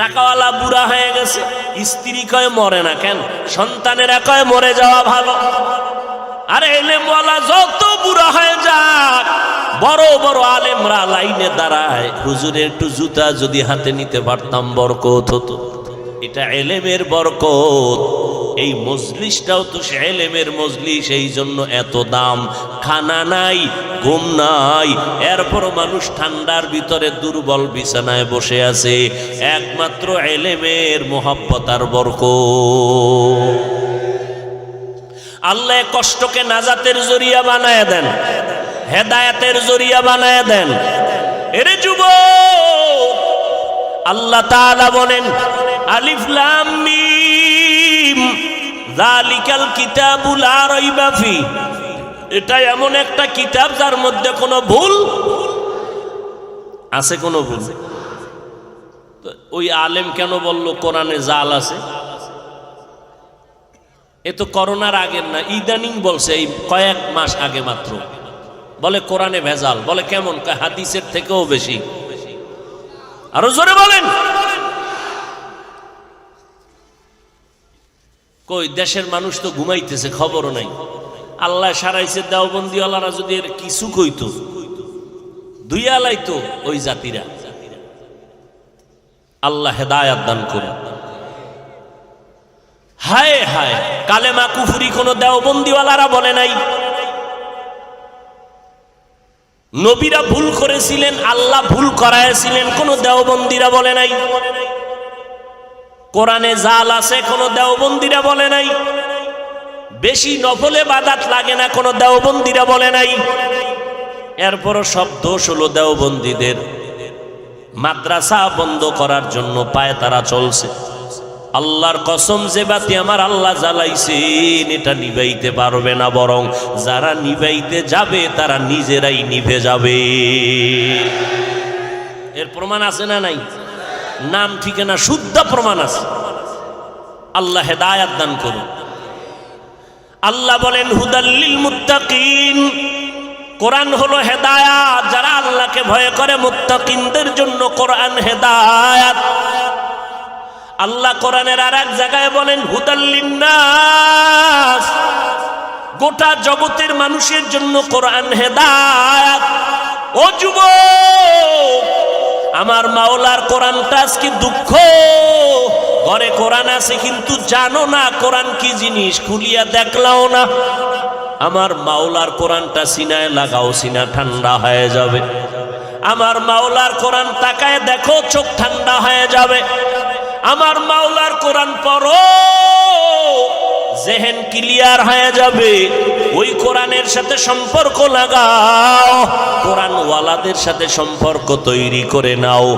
টাকাওয়ালা বুড়া হয়ে গেছে, স্ত্রী কয় মরে না কেন, সন্তানেরা কয় মরে যাওয়া ভালো। আর এলেমওয়ালা যত বুড়া হয়ে যাক, বড় বড় আলেমরা লাইনে দাঁড়ায়, হুজুরের একটু জুতা যদি হাতে নিতে পারতাম বরকত হতো। এটা এলেমের বরকত। এই মজলিসটাও তো সে এলেমের মজলিস, এই জন্য এত দাম। খানা নাই, ঘুম নাই, এরপরও মানুষ ঠান্ডার ভিতরে দুর্বল বিছানায় বসে আছে, একমাত্র এলেমের মোহাব্বত আর বরকত। আল্লাহ কষ্টকে নাজাতের জরিয়া বানায় দেন, হেদায়েতের জরিয়া বানায় দেন। এরে যুবক, আল্লাহ তাআলা বলেন আলিফ লাম মিম যালিকাল কিতাবু লা রাইবা ফি, এটা এমন একটা কিতাব যার মধ্যে কোনো ভুল আছে? কোনো ভুল? ওই আলেম কেন বলল কোরআনে জাল আছে? এ তো করোনার আগের না, ইদানিং বলছে, এই কয়েক মাস আগে মাত্র বলে কোরআনে ভেজাল। বলে কেমন? হাদিসের থেকেও বেশি। আরো জোরে বলেন। কই দেশের মানুষ তো ঘুমাইতেছে, খবরও নাই। আল্লাহ সারাইছে, দেওবন্দিওয়ালারা যদি এর কিছু কইতো দুইয়া লাইতো ওই জাতিরা। আল্লাহ হেদায়াত দান করুন। হায় হায়, কালেমা কুফরি কোন দেওবন্দিওয়ালারা বলে নাই। নবীরা ভুল করেছিলেন, আল্লাহ ভুল করাইছিলেন, কোন দেওবন্দিরা বলে নাই। কোরআনে জাল আছে, কোন দেওবন্দিরা বলে নাই। বেশি নফল ইবাদত লাগে না, কোন দেওবন্দিরা বলে নাই। এরপরও সব দোষ হলো দেওবন্দীদের। মাদ্রাসা বন্ধ করার জন্য পায় তারা চলছে। আল্লাহর কসম, যে বাতি আমার আল্লাহ জ্বালাইছেন এটা নিভাইতে পারবে না, বরং যারা নিভাইতে যাবে তারা নিজেরাই নিভে যাবে। এর প্রমাণ আছে না নাই? নাম ঠিকানা শুদ্ধ প্রমাণ আছে। আল্লাহ হেদায়াত দান করুন। আল্লাহ বলেন হুদাল্লিল মুত্তাকিন, কোরআন হলো হেদায়াত। যারা আল্লাহকে ভয় করে মুত্তাকিনদের জন্য কোরআন হেদায়াত। আল্লাহ কোরআনের আর এক জায়গায় বলেন হুদাল্লিন নাস, গোটা জগতের মানুষের জন্য কোরআন হেদায়াত। ও যুবক, আমার মাওলার কোরআনটা আজকে দুঃখ, ঘরে কোরআন আছে কিন্তু জানো না কোরআন কি জিনিস, খুলিয়া দেখলাও না। আমার মাওলার কোরআনটা সিনায় লাগাও, সিনা ঠান্ডা হয়ে যাবে। আমার মাওলার কোরআন তাকায় দেখো, চোখ ঠান্ডা হয়ে যাবে। আমার মাওলার কোরআন পড়ো, জেহেন ক্লিয়ার হয়ে যাবে। ওই কোরআনের সাথে সম্পর্ক লাগাও, কোরআন ওয়ালাদের সাথে সম্পর্ক তৈরি করে নাও।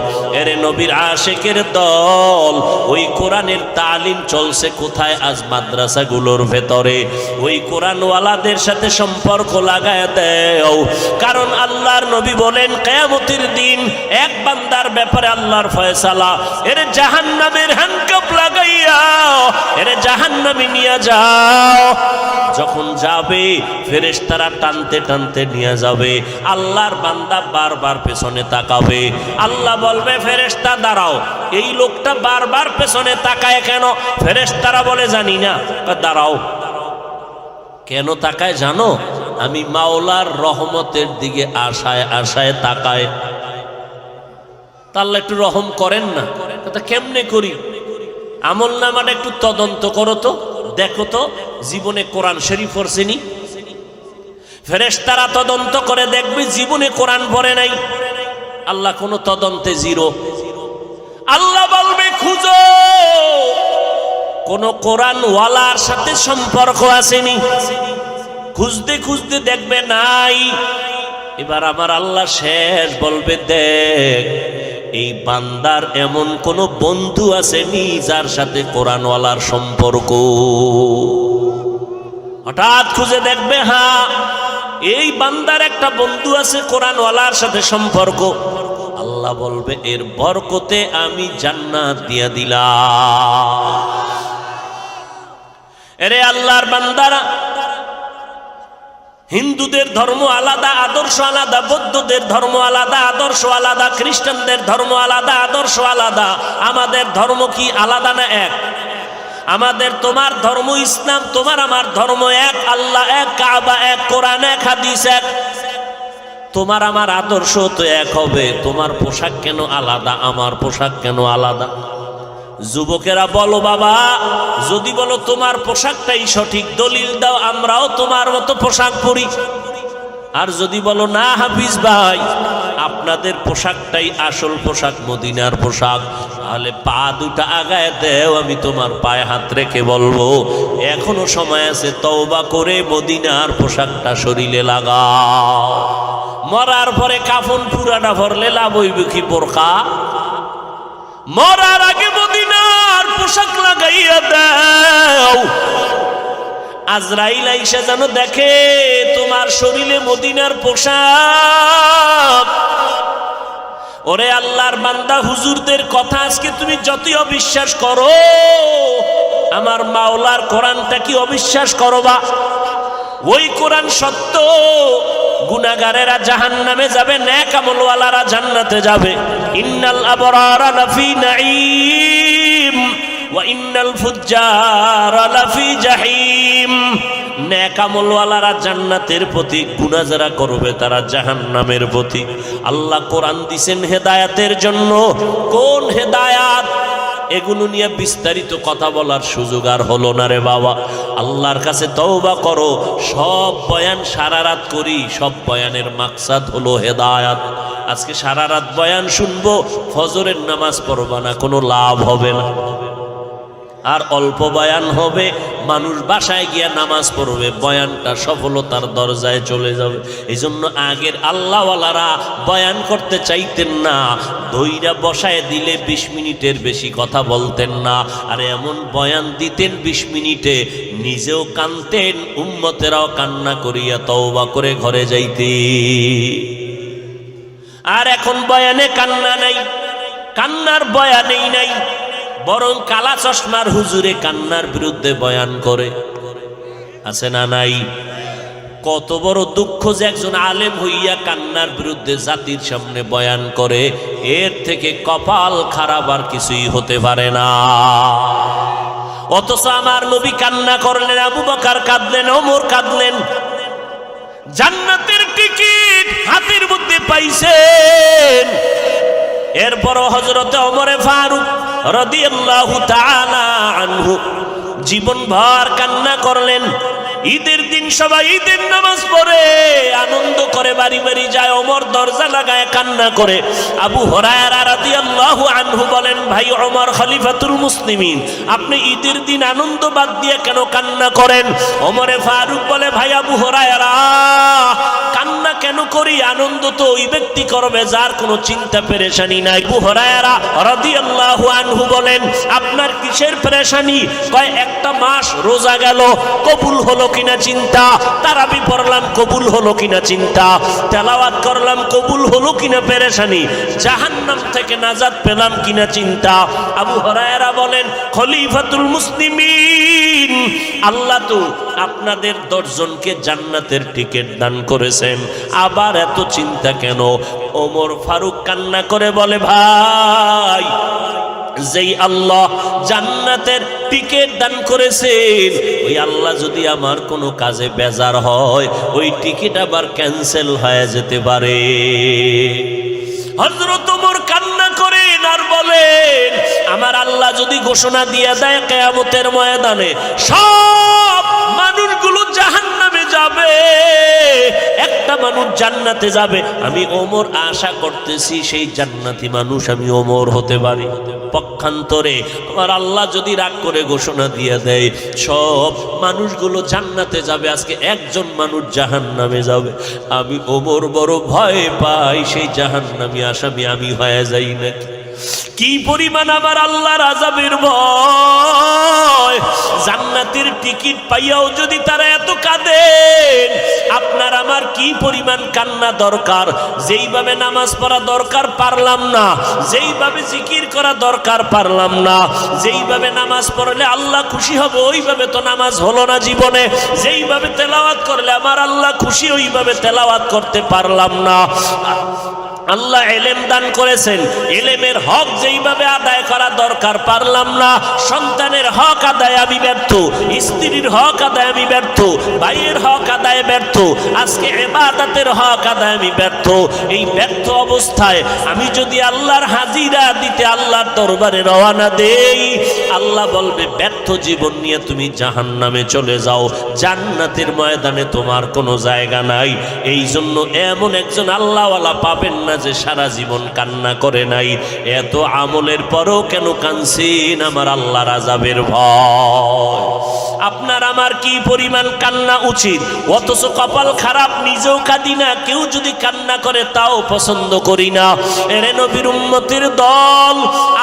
এরে নবীর আশেকের দল, ওই কোরআনের তালিম চলছে কোথায়? আজ মাদ্রাসাগুলোর ভেতরে। ওই কোরআন ওয়ালাদের সাথে সম্পর্ক লাগায় দাও। কারণ আল্লাহর নবী বলেন কিয়ামতের দিন এক বান্দার ব্যাপারে আল্লাহর ফয়সালা, এরে জাহান্নামের হ্যান্ডকাপ লাগাইয়া এরে জাহান্নামে নিয়ে যাও। যখন যাবে ফেরেশতারা টানতে টানতে নিয়ে যাবে। আল্লাহর বান্দা বারবার পেছনে তাকাবে। আল্লাহ বলবে ফেরেশতা দাঁড়াও, এই লোকটা বারবার পেছনে তাকায় কেন? ফেরেশতারা বলে জানি না। দাঁড়াও। কেন তাকায় জানো? আমি মাওলার রহমতের দিকে আশায় আশায় তাকায়। আল্লাহ একটু রহম করেন না? তা কেমনে করি? আমল নামাটা একটু তদন্ত করো তো, দেখো তো জীবনে কোরআন শরীফ পড়ছেনি? ফেরেশতারা তদন্ত করে দেখবে জীবনে কোরআন পড়ে নাই। আল্লাহ কোন তদন্তে জিরো। আল্লাহ বলবে খুঁজো, কোন কোরআন ওয়ালার সাথে সম্পর্ক আসেনি। খুঁজতে খুঁজতে দেখবে নাই। এবার আমার আল্লাহ শেষ বলবে দেখ, এই বান্দার এমন কোন বন্ধু আসেনি যার সাথে কোরআনওয়ালার সম্পর্ক। হঠাৎ খুঁজে দেখবে হ্যাঁ, এই বান্দার একটা বন্ধু আছে কোরআনওয়ালার সাথে সম্পর্ক। আল্লাহ বলবে এর বরকতে আমি জান্নাত দিয়া দিলাম। এরে আল্লাহর বান্দারা, হিন্দুদের ধর্ম আলাদা, আদর্শ আলাদা। বৌদ্ধদের ধর্ম আলাদা, আদর্শ আলাদা। খ্রিস্টানদের ধর্ম আলাদা, আদর্শ আলাদা। আমাদের ধর্ম কি আলাদা না এক? আমাদের তোমার ধর্ম ইসলাম, তোমার আমার ধর্ম এক। আল্লাহ এক, কাবা এক, কোরআন এক, হাদিস এক। তোমার আমার আদর্শ তো এক হবে। তোমার পোশাক কেন আলাদা, আমার পোশাক কেন আলাদা? যুবকেরা বলো বাবা, যদি বলো তোমার পোশাকটাই সঠিক, দলিল দাও, আমরাও তোমার মতো পোশাক পরি। আর যদি বলো না হাফিজ ভাই, আপনাদের পোশাকটাই আসল পোশাক, মদিনার পোশাক, তাহলে পা দুটা আগায় দেও, আমি তোমার পায়ে হাত রেখে বলবো এখনো সময় আছে, তওবা করে মদিনার পোশাকটা শরীরে লাগাও। মরার পরে কাফন পুরাটা ভরলে লাভ হইবে কি বোরকা? মরার আগে মদিনার পোশাক লাগাইয়া দাও, আজরাইল আইসা যেন দেখে তোমার শরীরে মদিনার পোশাক। ওরে আল্লাহর বান্দা, হুজুরদের কথা আজকে তুমি যতই অবিশ্বাস করো, আমার মাওলার কোরআনটা কি অবিশ্বাস করবা? ওই কোরআন সত্য। গুনাহগারেরা জাহান্নামে যাবে, নেক আমলওয়ালারা জান্নাতে যাবে। ইন্নাল আবরারা লাফি নাঈম ওয়া ইন্নাল ফুজ্জারা লাফি জাহিম। নেক আমলওয়ালারা জান্নাতের প্রতি, গুনাহ যারা করবে তারা জাহান্নামের প্রতি। আল্লাহ কোরআন দিবেন হেদায়েতের জন্য। কোন হেদায়েত? এগুলো নিয়ে বিস্তারিত কথা বলার সুযোগ আর হলো না রে বাবা। আল্লাহর কাছে তওবা করো। সব বয়ান সারা রাত করি, সব বয়ানের মাকসাদ হলো হেদায়েত। আজকে সারা রাত বয়ান শুনবো, ফজরের নামাজ পড়বা না, কোনো লাভ হবে না। আর অল্প বয়ান হবে, মানুষ বাসায় গিয়া নামাজ পড়বে, বয়ানটা সফলতার দরজায় চলে যাবে। এই জন্য আগের আল্লাহওয়ালারা বয়ান করতে চাইতেন না, দইরা বসায় দিলে 20 মিনিটের বেশি কথা বলতেন না। আর এমন বয়ান দিতেন 20 মিনিটে নিজেও কানতেন, উম্মতেরাও কান্না করিয়া তওবা করে ঘরে যাইতে। আর এখন বয়ানে কান্না নাই, কান্নার বয়ানেই নাই, বরং কালা চশমার হুজুরে কান্নার বিরুদ্ধে বয়ান করে। আছে না নাই? কত বড় দুঃখ যে একজন আলেম হইয়া কান্নার বিরুদ্ধে জাতির সামনে বয়ান করে। এর থেকে কপাল খারাপ আর কিছুই হতে পারে না। অথচ আমার নবী কান্না করলেন, আবু বকর কাঁদলেন, ওমর কাঁদলেন। জান্নাতের টিকিট হাতের মধ্যে পাইছেন। এরপরও হযরতে ওমরে ফারুক রাদিয়াল্লাহু তাআলা আনহু জীবনভর কান্না করলেন। ঈদের দিন সবাই ঈদের নামাজ পড়ে আনন্দ করে বাড়ি বাড়ি যায়, ওমর দরজা লাগায় কান্না করে। আবু হুরায়রা রাদিয়াল্লাহু আনহু বলেন, ভাই ওমর খলিফাতুল মুসলিমিন, আপনি ঈদের দিন আনন্দ বাদ দিয়ে কেন কান্না করেন? ওমরে ফারুক বলে, ভাই আবু হুরায়রা, কান্না কেন করি? আনন্দ তো ওই ব্যক্তি করবে যার কোনো চিন্তা পেরেশানি নাই। আবু হুরায়রা রাদিয়াল্লাহু আনহু বলেন, আপনার কিসের পেরেশানি? কয়, একটা মাস রোজা গেল, কবুল হলো কিনা চিন্তা, তারাবি পড়লাম কবুল হলো কিনা চিন্তা, তেলাওয়াত করলাম কবুল হলো কিনা পেরেশানি, জাহান্নাম থেকে নাজাত পেলাম কিনা চিন্তা। আবু হুরায়রা বলেন, খলিফাতুল মুসলিমিন, আল্লাহ তো আপনাদের 10 জনকে জান্নাতের টিকিট দান করেছেন, আবার এত চিন্তা কেন? ওমর ফারুক কান্না করে বলে, ভাই, যেই আল্লাহ জান্নাতের টিকিট দান করেছেন, ওই আল্লাহ যদি আমার কোনো কাজে বেজার হয়, ওই টিকিট আবার ক্যান্সেল হয়ে যেতে পারে। হযরত ওমর কান্না করেন আর বলেন, আমার আল্লাহ যদি ঘোষণা দিয়ে দেয় কিয়ামতের ময়দানে সব মানুষগুলো জাহান্নামে যাবে, একটা মানুষ জান্নাতে যাবে, আমি ওমর আশা করতেছি সেই জান্নাতি মানুষ আমি ওমর হতে পারি। পক্ষান্তরে আমার আল্লাহ যদি রাগ করে ঘোষণা দিয়ে দেয় সব মানুষগুলো জান্নাতে যাবে, আজকে একজন মানুষ জাহান্নামে যাবে, আমি ওমর বড় ভয় পাই সেই জাহান্নামী আসামি আমি হয়ে যাই নাকি। কি পরিমাণ আমার আল্লাহর আযাবের ভয়! জান্নাতের টিকিট পাইয়াও যদি তারা এত কাঁদেন, আপনার আমার কি পরিমাণ কান্না দরকার। যেইভাবে নামাজ পড়া দরকার পারলাম না, যেইভাবে জিকির করা দরকার পারলাম না, যেইভাবে নামাজ পড়লে আল্লাহ খুশি হবে ওইভাবে তো নামাজ হলো না জীবনে, যেইভাবে তেলাওয়াত করলে আমার আল্লাহ খুশি ওইভাবে তেলাওয়াত করতে পারলাম না। আল্লাহ ইলম দান করেছেন, ইলমের হক যেইভাবে আদায় করা দরকার পারলাম না। সন্তানের হক আদায় আমি ব্যর্থ, স্ত্রীর হক আদায় আমি ব্যর্থ, ভাইয়ের হক আদায় ব্যর্থ, আজকে ইবাদতের হক আদায় আমি ব্যর্থ। এই ব্যর্থ অবস্থায় আমি যদি আল্লাহর হাজিরা দিতে আল্লাহর দরবারে রওনা দেই, আল্লাহ বলবে ব্যর্থ জীবন নিয়ে তুমি জাহান্নামে চলে যাও, জান্নাতের ময়দানে তোমার কোনো জায়গা নাই। এই জন্য এমন একজন আল্লাহওয়ালা পাবেন না না যে সারা জীবন কান্না করে নাই, এত আমলের পরও কেন কাঁদছেন? আমার আল্লাহর আযাবের ভয়। আপনার আমার কি পরিমাণ কান্না উচিত, অথচ কপাল খারাপ, নিজেও কাঁদি না, কেউ যদি কান্না করে তাও পছন্দ করি না। এরে নবীর উম্মতের দল,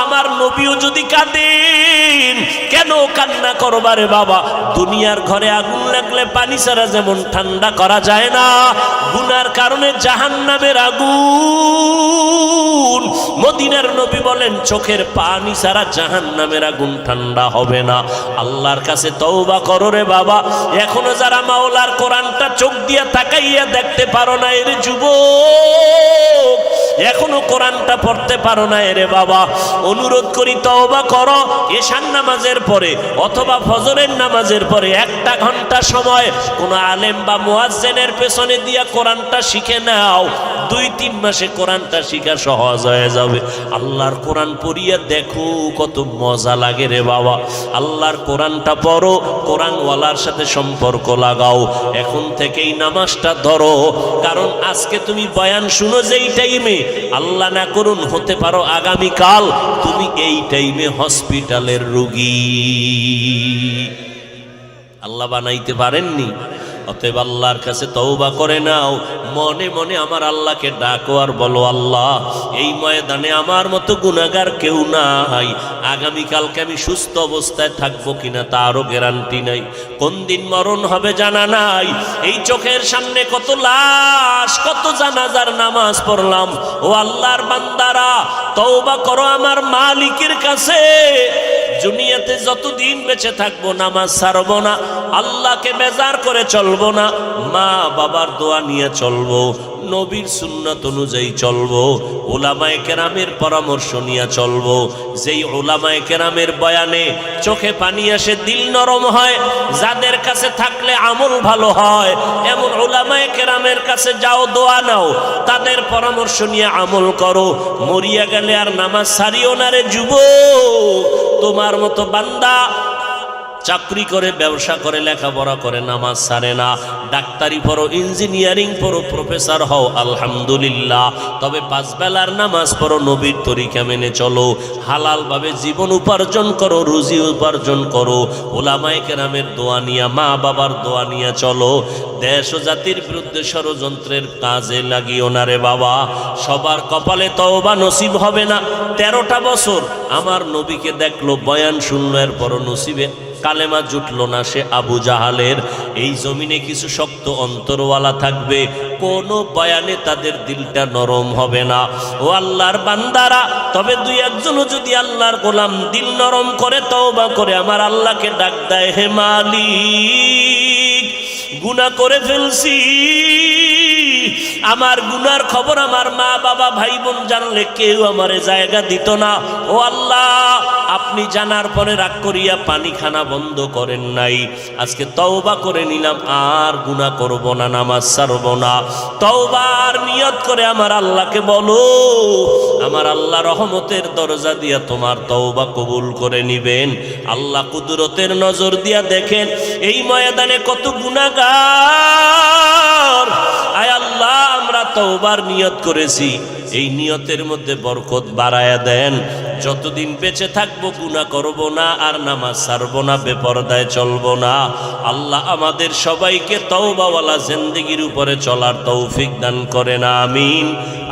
আমার নবীও যদি কাঁদেন কেন কান্না করবারে বাবা? দুনিয়ার ঘরে আগুন লাগলে পানি ছাড়া যেমন ঠান্ডা করা যায় না, গুনার কারণে জাহান্নামের আগুন, মদিনার নবী বলেন চোখের পানি ছাড়া জাহান্নামের আগুন ঠান্ডা হবে না। আল্লাহর কাছে তওবা করো রে বাবা। এখনো যারা মাওলার কোরআনটা চোখ দিয়া তাকাইয়া দেখতে পারো না, এর যুবক, এখনো কোরআনটা পড়তে পারো না, এরে বাবা, অনুরোধ করি তওবা করো। এশার নামাজের পরে অথবা ফজরের নামাজের পরে 1 ঘন্টা সময় কোন আলেম বা মুয়াজ্জিনের পেছনে দিয়া কোরআনটা শিখে নাও। 2-3 মাসে কোরআনটা শিখা সহজ হয়ে যাবে। আল্লাহর কোরআন পড়িয়া দেখো কত মজা লাগে রে বাবা। আল্লাহর কোরআনটা পড়ো, কোরআনওয়ালার সাথে সম্পর্ক লাগাও। এখন থেকেই নামাজটা ধরো, কারণ আজকে তুমি বয়ান শুনো যেই টাইমে, আল্লাহ না করুন হতে পারো আগামীকাল তুমি এই টাইমে হসপিটালের রোগী। আল্লাহ বানাইতে পারেননি। অতএব আল্লাহর কাছে তওবা করে নাও, মনে মনে আমার আল্লাহকে ডাকো আর বলো, আল্লাহ এই ময়দানে আমার মতো গুনাহগার কেউ নাই, আগামীকালকে আমি সুস্থ অবস্থায় থাকবো কিনা তারও গ্যারান্টি নাই, কোন দিন মরণ হবে জানা নাই। এই চোখের সামনে কত লাশ, কত জানাজার নামাজ পড়লাম। ও আল্লাহর বান্দারা, তওবা করো আমার মালিকের কাছে। দুনিয়াতে যতদিন বেঁচে থাকবো নামাজ ছাড়বো না, আল্লাহকে বেজার করে চলবো না, মা বাবার দোয়া নিয়ে চলবো, নবীর সুন্নাত অনুযায়ী চলবো, উলামায়ে কেরামের পরামর্শ নিয়ে চলবো। যেই উলামায়ে কেরামের বয়ানে চোখে পানি আসে, দিল নরম হয়, যাদের কাছে থাকলে আমল ভালো হয়, এমন উলামায়ে কেরামের কাছে যাও, দোয়া নাও, তাদের পরামর্শ নিয়ে আমল করো। মরিয়া গেলে আর নামাজ ছাড়িও না রে যুবক। তোমার মতো বান্দা চাকরি করে, ব্যবসা করে, লেখাপড়া করে, নামাজ ছাড়ে না। ডাক্তারি পড়ো, ইঞ্জিনিয়ারিং পড়ো, প্রফেসর হও, আলহামদুলিল্লাহ। তবে 5 বেলার নামাজ পড়ো, নবীর তরিকা মেনে চলো, হালালভাবে জীবন উপার্জন করো, রুজি উপার্জন করো, উলামায়ে কেরামের দোয়া নিয়া, মা বাবার দোয়া নিয়া চলো। দেশ ও জাতির বিরুদ্ধে ষড়যন্ত্রের কাজে লাগিও না রে বাবা। সবার কপালে তওবা নসিব হবে না। 13টা বছর আমার নবীকে দেখলো, বয়ান শুনলো, এরপরও নসিবে কালেমা জুটলো না। সে আবু জাহালের। এই জমিনে কিছু শক্ত অন্তরওয়ালা থাকবে, কোনো বয়ানে তাদের দিলটা নরম হবে না। ও আল্লাহর বান্দারা, তবে 2-1জনও যদি আল্লাহর গোলাম দিল নরম করে তওবা করে আমার আল্লাহকে ডাক দেয়, হে মালিক গুনাহ করে ফেলছি, আমার গুনার খবর আমার মা বাবা ভাই বোন জানলে কেউ আমারে জায়গা দিত না। ও আল্লাহ, আপনি জানার পরে রাগ করিয়া পানি খানা বন্ধ করেন নাই। আজকে তওবা করে নিলাম, আর গুনাহ করব না, নামাজ ছাড়ব না। তওবার নিয়ত করে আমার আল্লাহকে বলো, আমার আল্লাহ রহমতের দরজা দিয়া তোমার তওবা কবুল করে নিবেন। আল্লাহ কুদরতের নজর দিয়া দেখেন এই ময়দানে কত গুনাহগার। আয় আল্লাহ, আমরা তওবার নিয়ত করেছি, এই নিয়তের মধ্যে বরকত বাড়ায়া দেন। যতদিন বেঁচে থাকবো গুনাহ করব না, আর নামাজ ছাড়বো না, বেপরদায় চলবো না। আল্লাহ আমাদের সবাইকে তওবাওয়ালা জিন্দেগির উপরে চলার তৌফিক দান করেন, আমিন।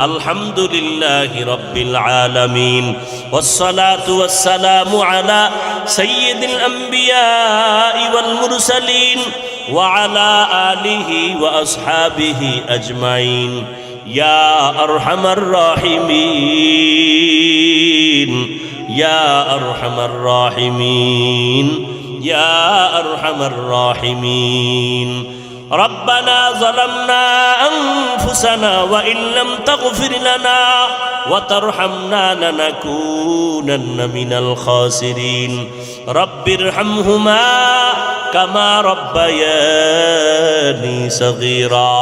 আলহামদুলিল্লাহি রাব্বিল আলামিন, ওয়াসসালাতু ওয়াসসালামু আলা সাইয়্যিদিল আম্বিয়া ওয়াল মুরসালিন ওয়া আলা আলিহি ওয়া আসহাবিহি আজমাইন। ইয়া আরহামার রাহিমিন, ইয়া আরহামার রাহিমিন, ইয়া আরহামার রাহিমিন। ربنا ظلمنا أنفسنا وإن لم تغفر لنا وترحمنا لنكونن من الخاسرين. رب ارحمهما كما ربياني صغيرا.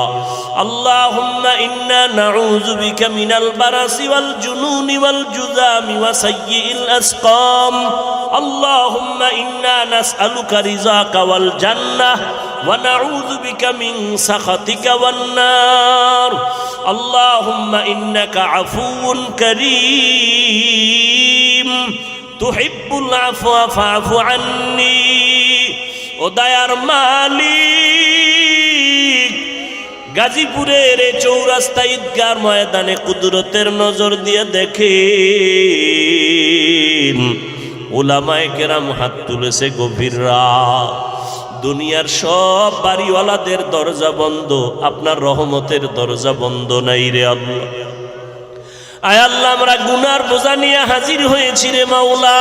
اللهم إنا نعوذ بك من البرص والجنون والجذام وسيء الأسقام. اللهم إنا نسألك رضاك والجنة ওয়া নাউযু বিকা মিন সাখাতিকা ওয়ান নার। আল্লাহুম্মা ইন্নাকা আফুউন কারীম তুহিব্বুল আফওয়া ফা'ফু আন্নী। ও দয়ার মালিক, গাজীপুরের এই চৌরাস্তা ঈদগার ময়দানে কুদরতের নজর দিয়ে দেখেন, উলামায়ে কেরাম হাত তুলেছে গভীর রাত। দুনিয়ার সব বাড়িওয়ালাদের দরজা বন্ধ, আপনার রহমতের দরজা বন্ধ নাই রে আল্লাহ। আয় আল্লাহ, আমরা গুনার বোঝা নিয়ে হাজির হয়েছি রে মাওলা।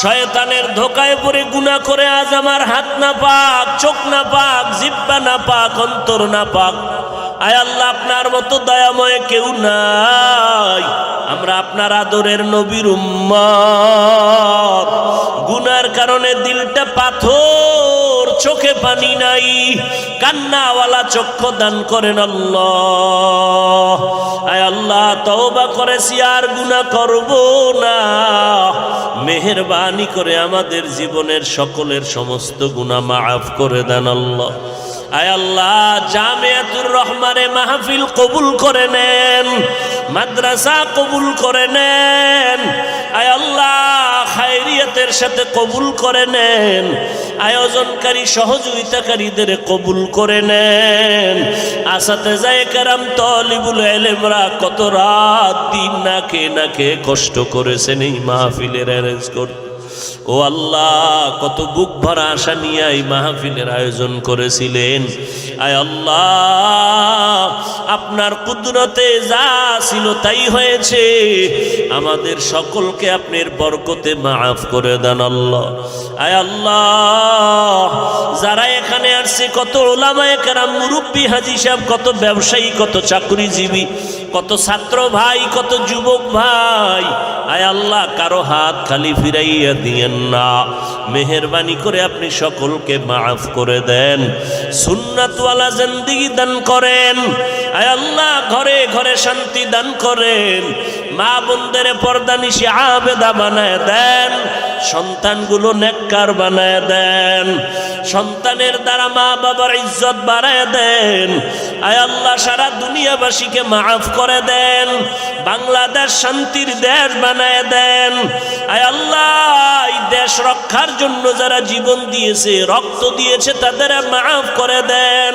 শয়তানের ধোকায় পড়ে গুনাহ করে আজ আমার হাত না পাক, চোখ না পাক, জিহ্বা না পাক, অন্তর না পাক। আয় আল্লাহ, আপনার মতো দয়াময় কেউ নাই। আমরা আপনার আদরের নবীর উম্মত। গুনার কারণে দিলটা পাথর, চোখে পানি নাই, কান্নাওয়ালা চক্ষু দান করেন আল্লাহ। আয় আল্লাহ, তওবা করেছি আর গুনাহ করব না। মেহেরবানি করে আমাদের জীবনের সকলের সমস্ত গুনাহ মাফ করে দেন আল্লাহ। আয় আল্লাহ, জামিয়াতুর রহমানে মাহফিল কবুল করে নেন, মাদ্রাসা কবুল করে নেন। আয় আল্লাহ, খায়রিয়াতের সাথে কবুল করে নেন। আয়োজনকারী সহযোগিতাকারীদের কবুল করে নেন। আসাতেজায়ে কেরাম, তালিবুল ইলমরা কত রাত দিন না খেয়ে কষ্ট করেছেন এই মাহফিলের অ্যারেঞ্জ করতে। ও আল্লাহ, কত বুক ভরা আশা নিয়ে এই মাহফিলের আয়োজন করেছিলেন। আয় আল্লাহ, আপনার কুদরতে যা ছিল তাই হয়েছে। আমাদের সকলকে আপনার বরকতে মাফ করে দেন আল্লাহ। আয় আল্লাহ, যারা এখানে আসছে, কত উলামায়ে কেরাম, মুরব্বী, হাজী সাহেব, কত ব্যবসায়ী, কত চাকরিজীবী, কত ছাত্র ভাই, কত যুবক ভাই, আয় আল্লাহ, কারো হাত খালি ফিরাইয়া দিয়েন না। মেহেরবানি করে আপনি সকলকে মাফ করে দেন, সুন্নাতওয়ালা জিন্দেগি দান করেন। আয় আল্লাহ, ঘরে ঘরে শান্তি দান করেন। মা বোনদের পর্দানিশি আবেদা বানায় দেন, সন্তানগুলো নেককার বানায় দেন, সন্তানের দ্বারা মা বাবার ইজ্জত বাড়ায় দেন। আয় আল্লাহ, সারা দুনিয়াবাসীকে মাফ করে দেন, বাংলাদেশ শান্তির দেশ বানায় দেন। আয় আল্লাহ, এই দেশ রক্ষার জন্য যারা জীবন দিয়েছে, রক্ত দিয়েছে, তাদের মাফ করে দেন।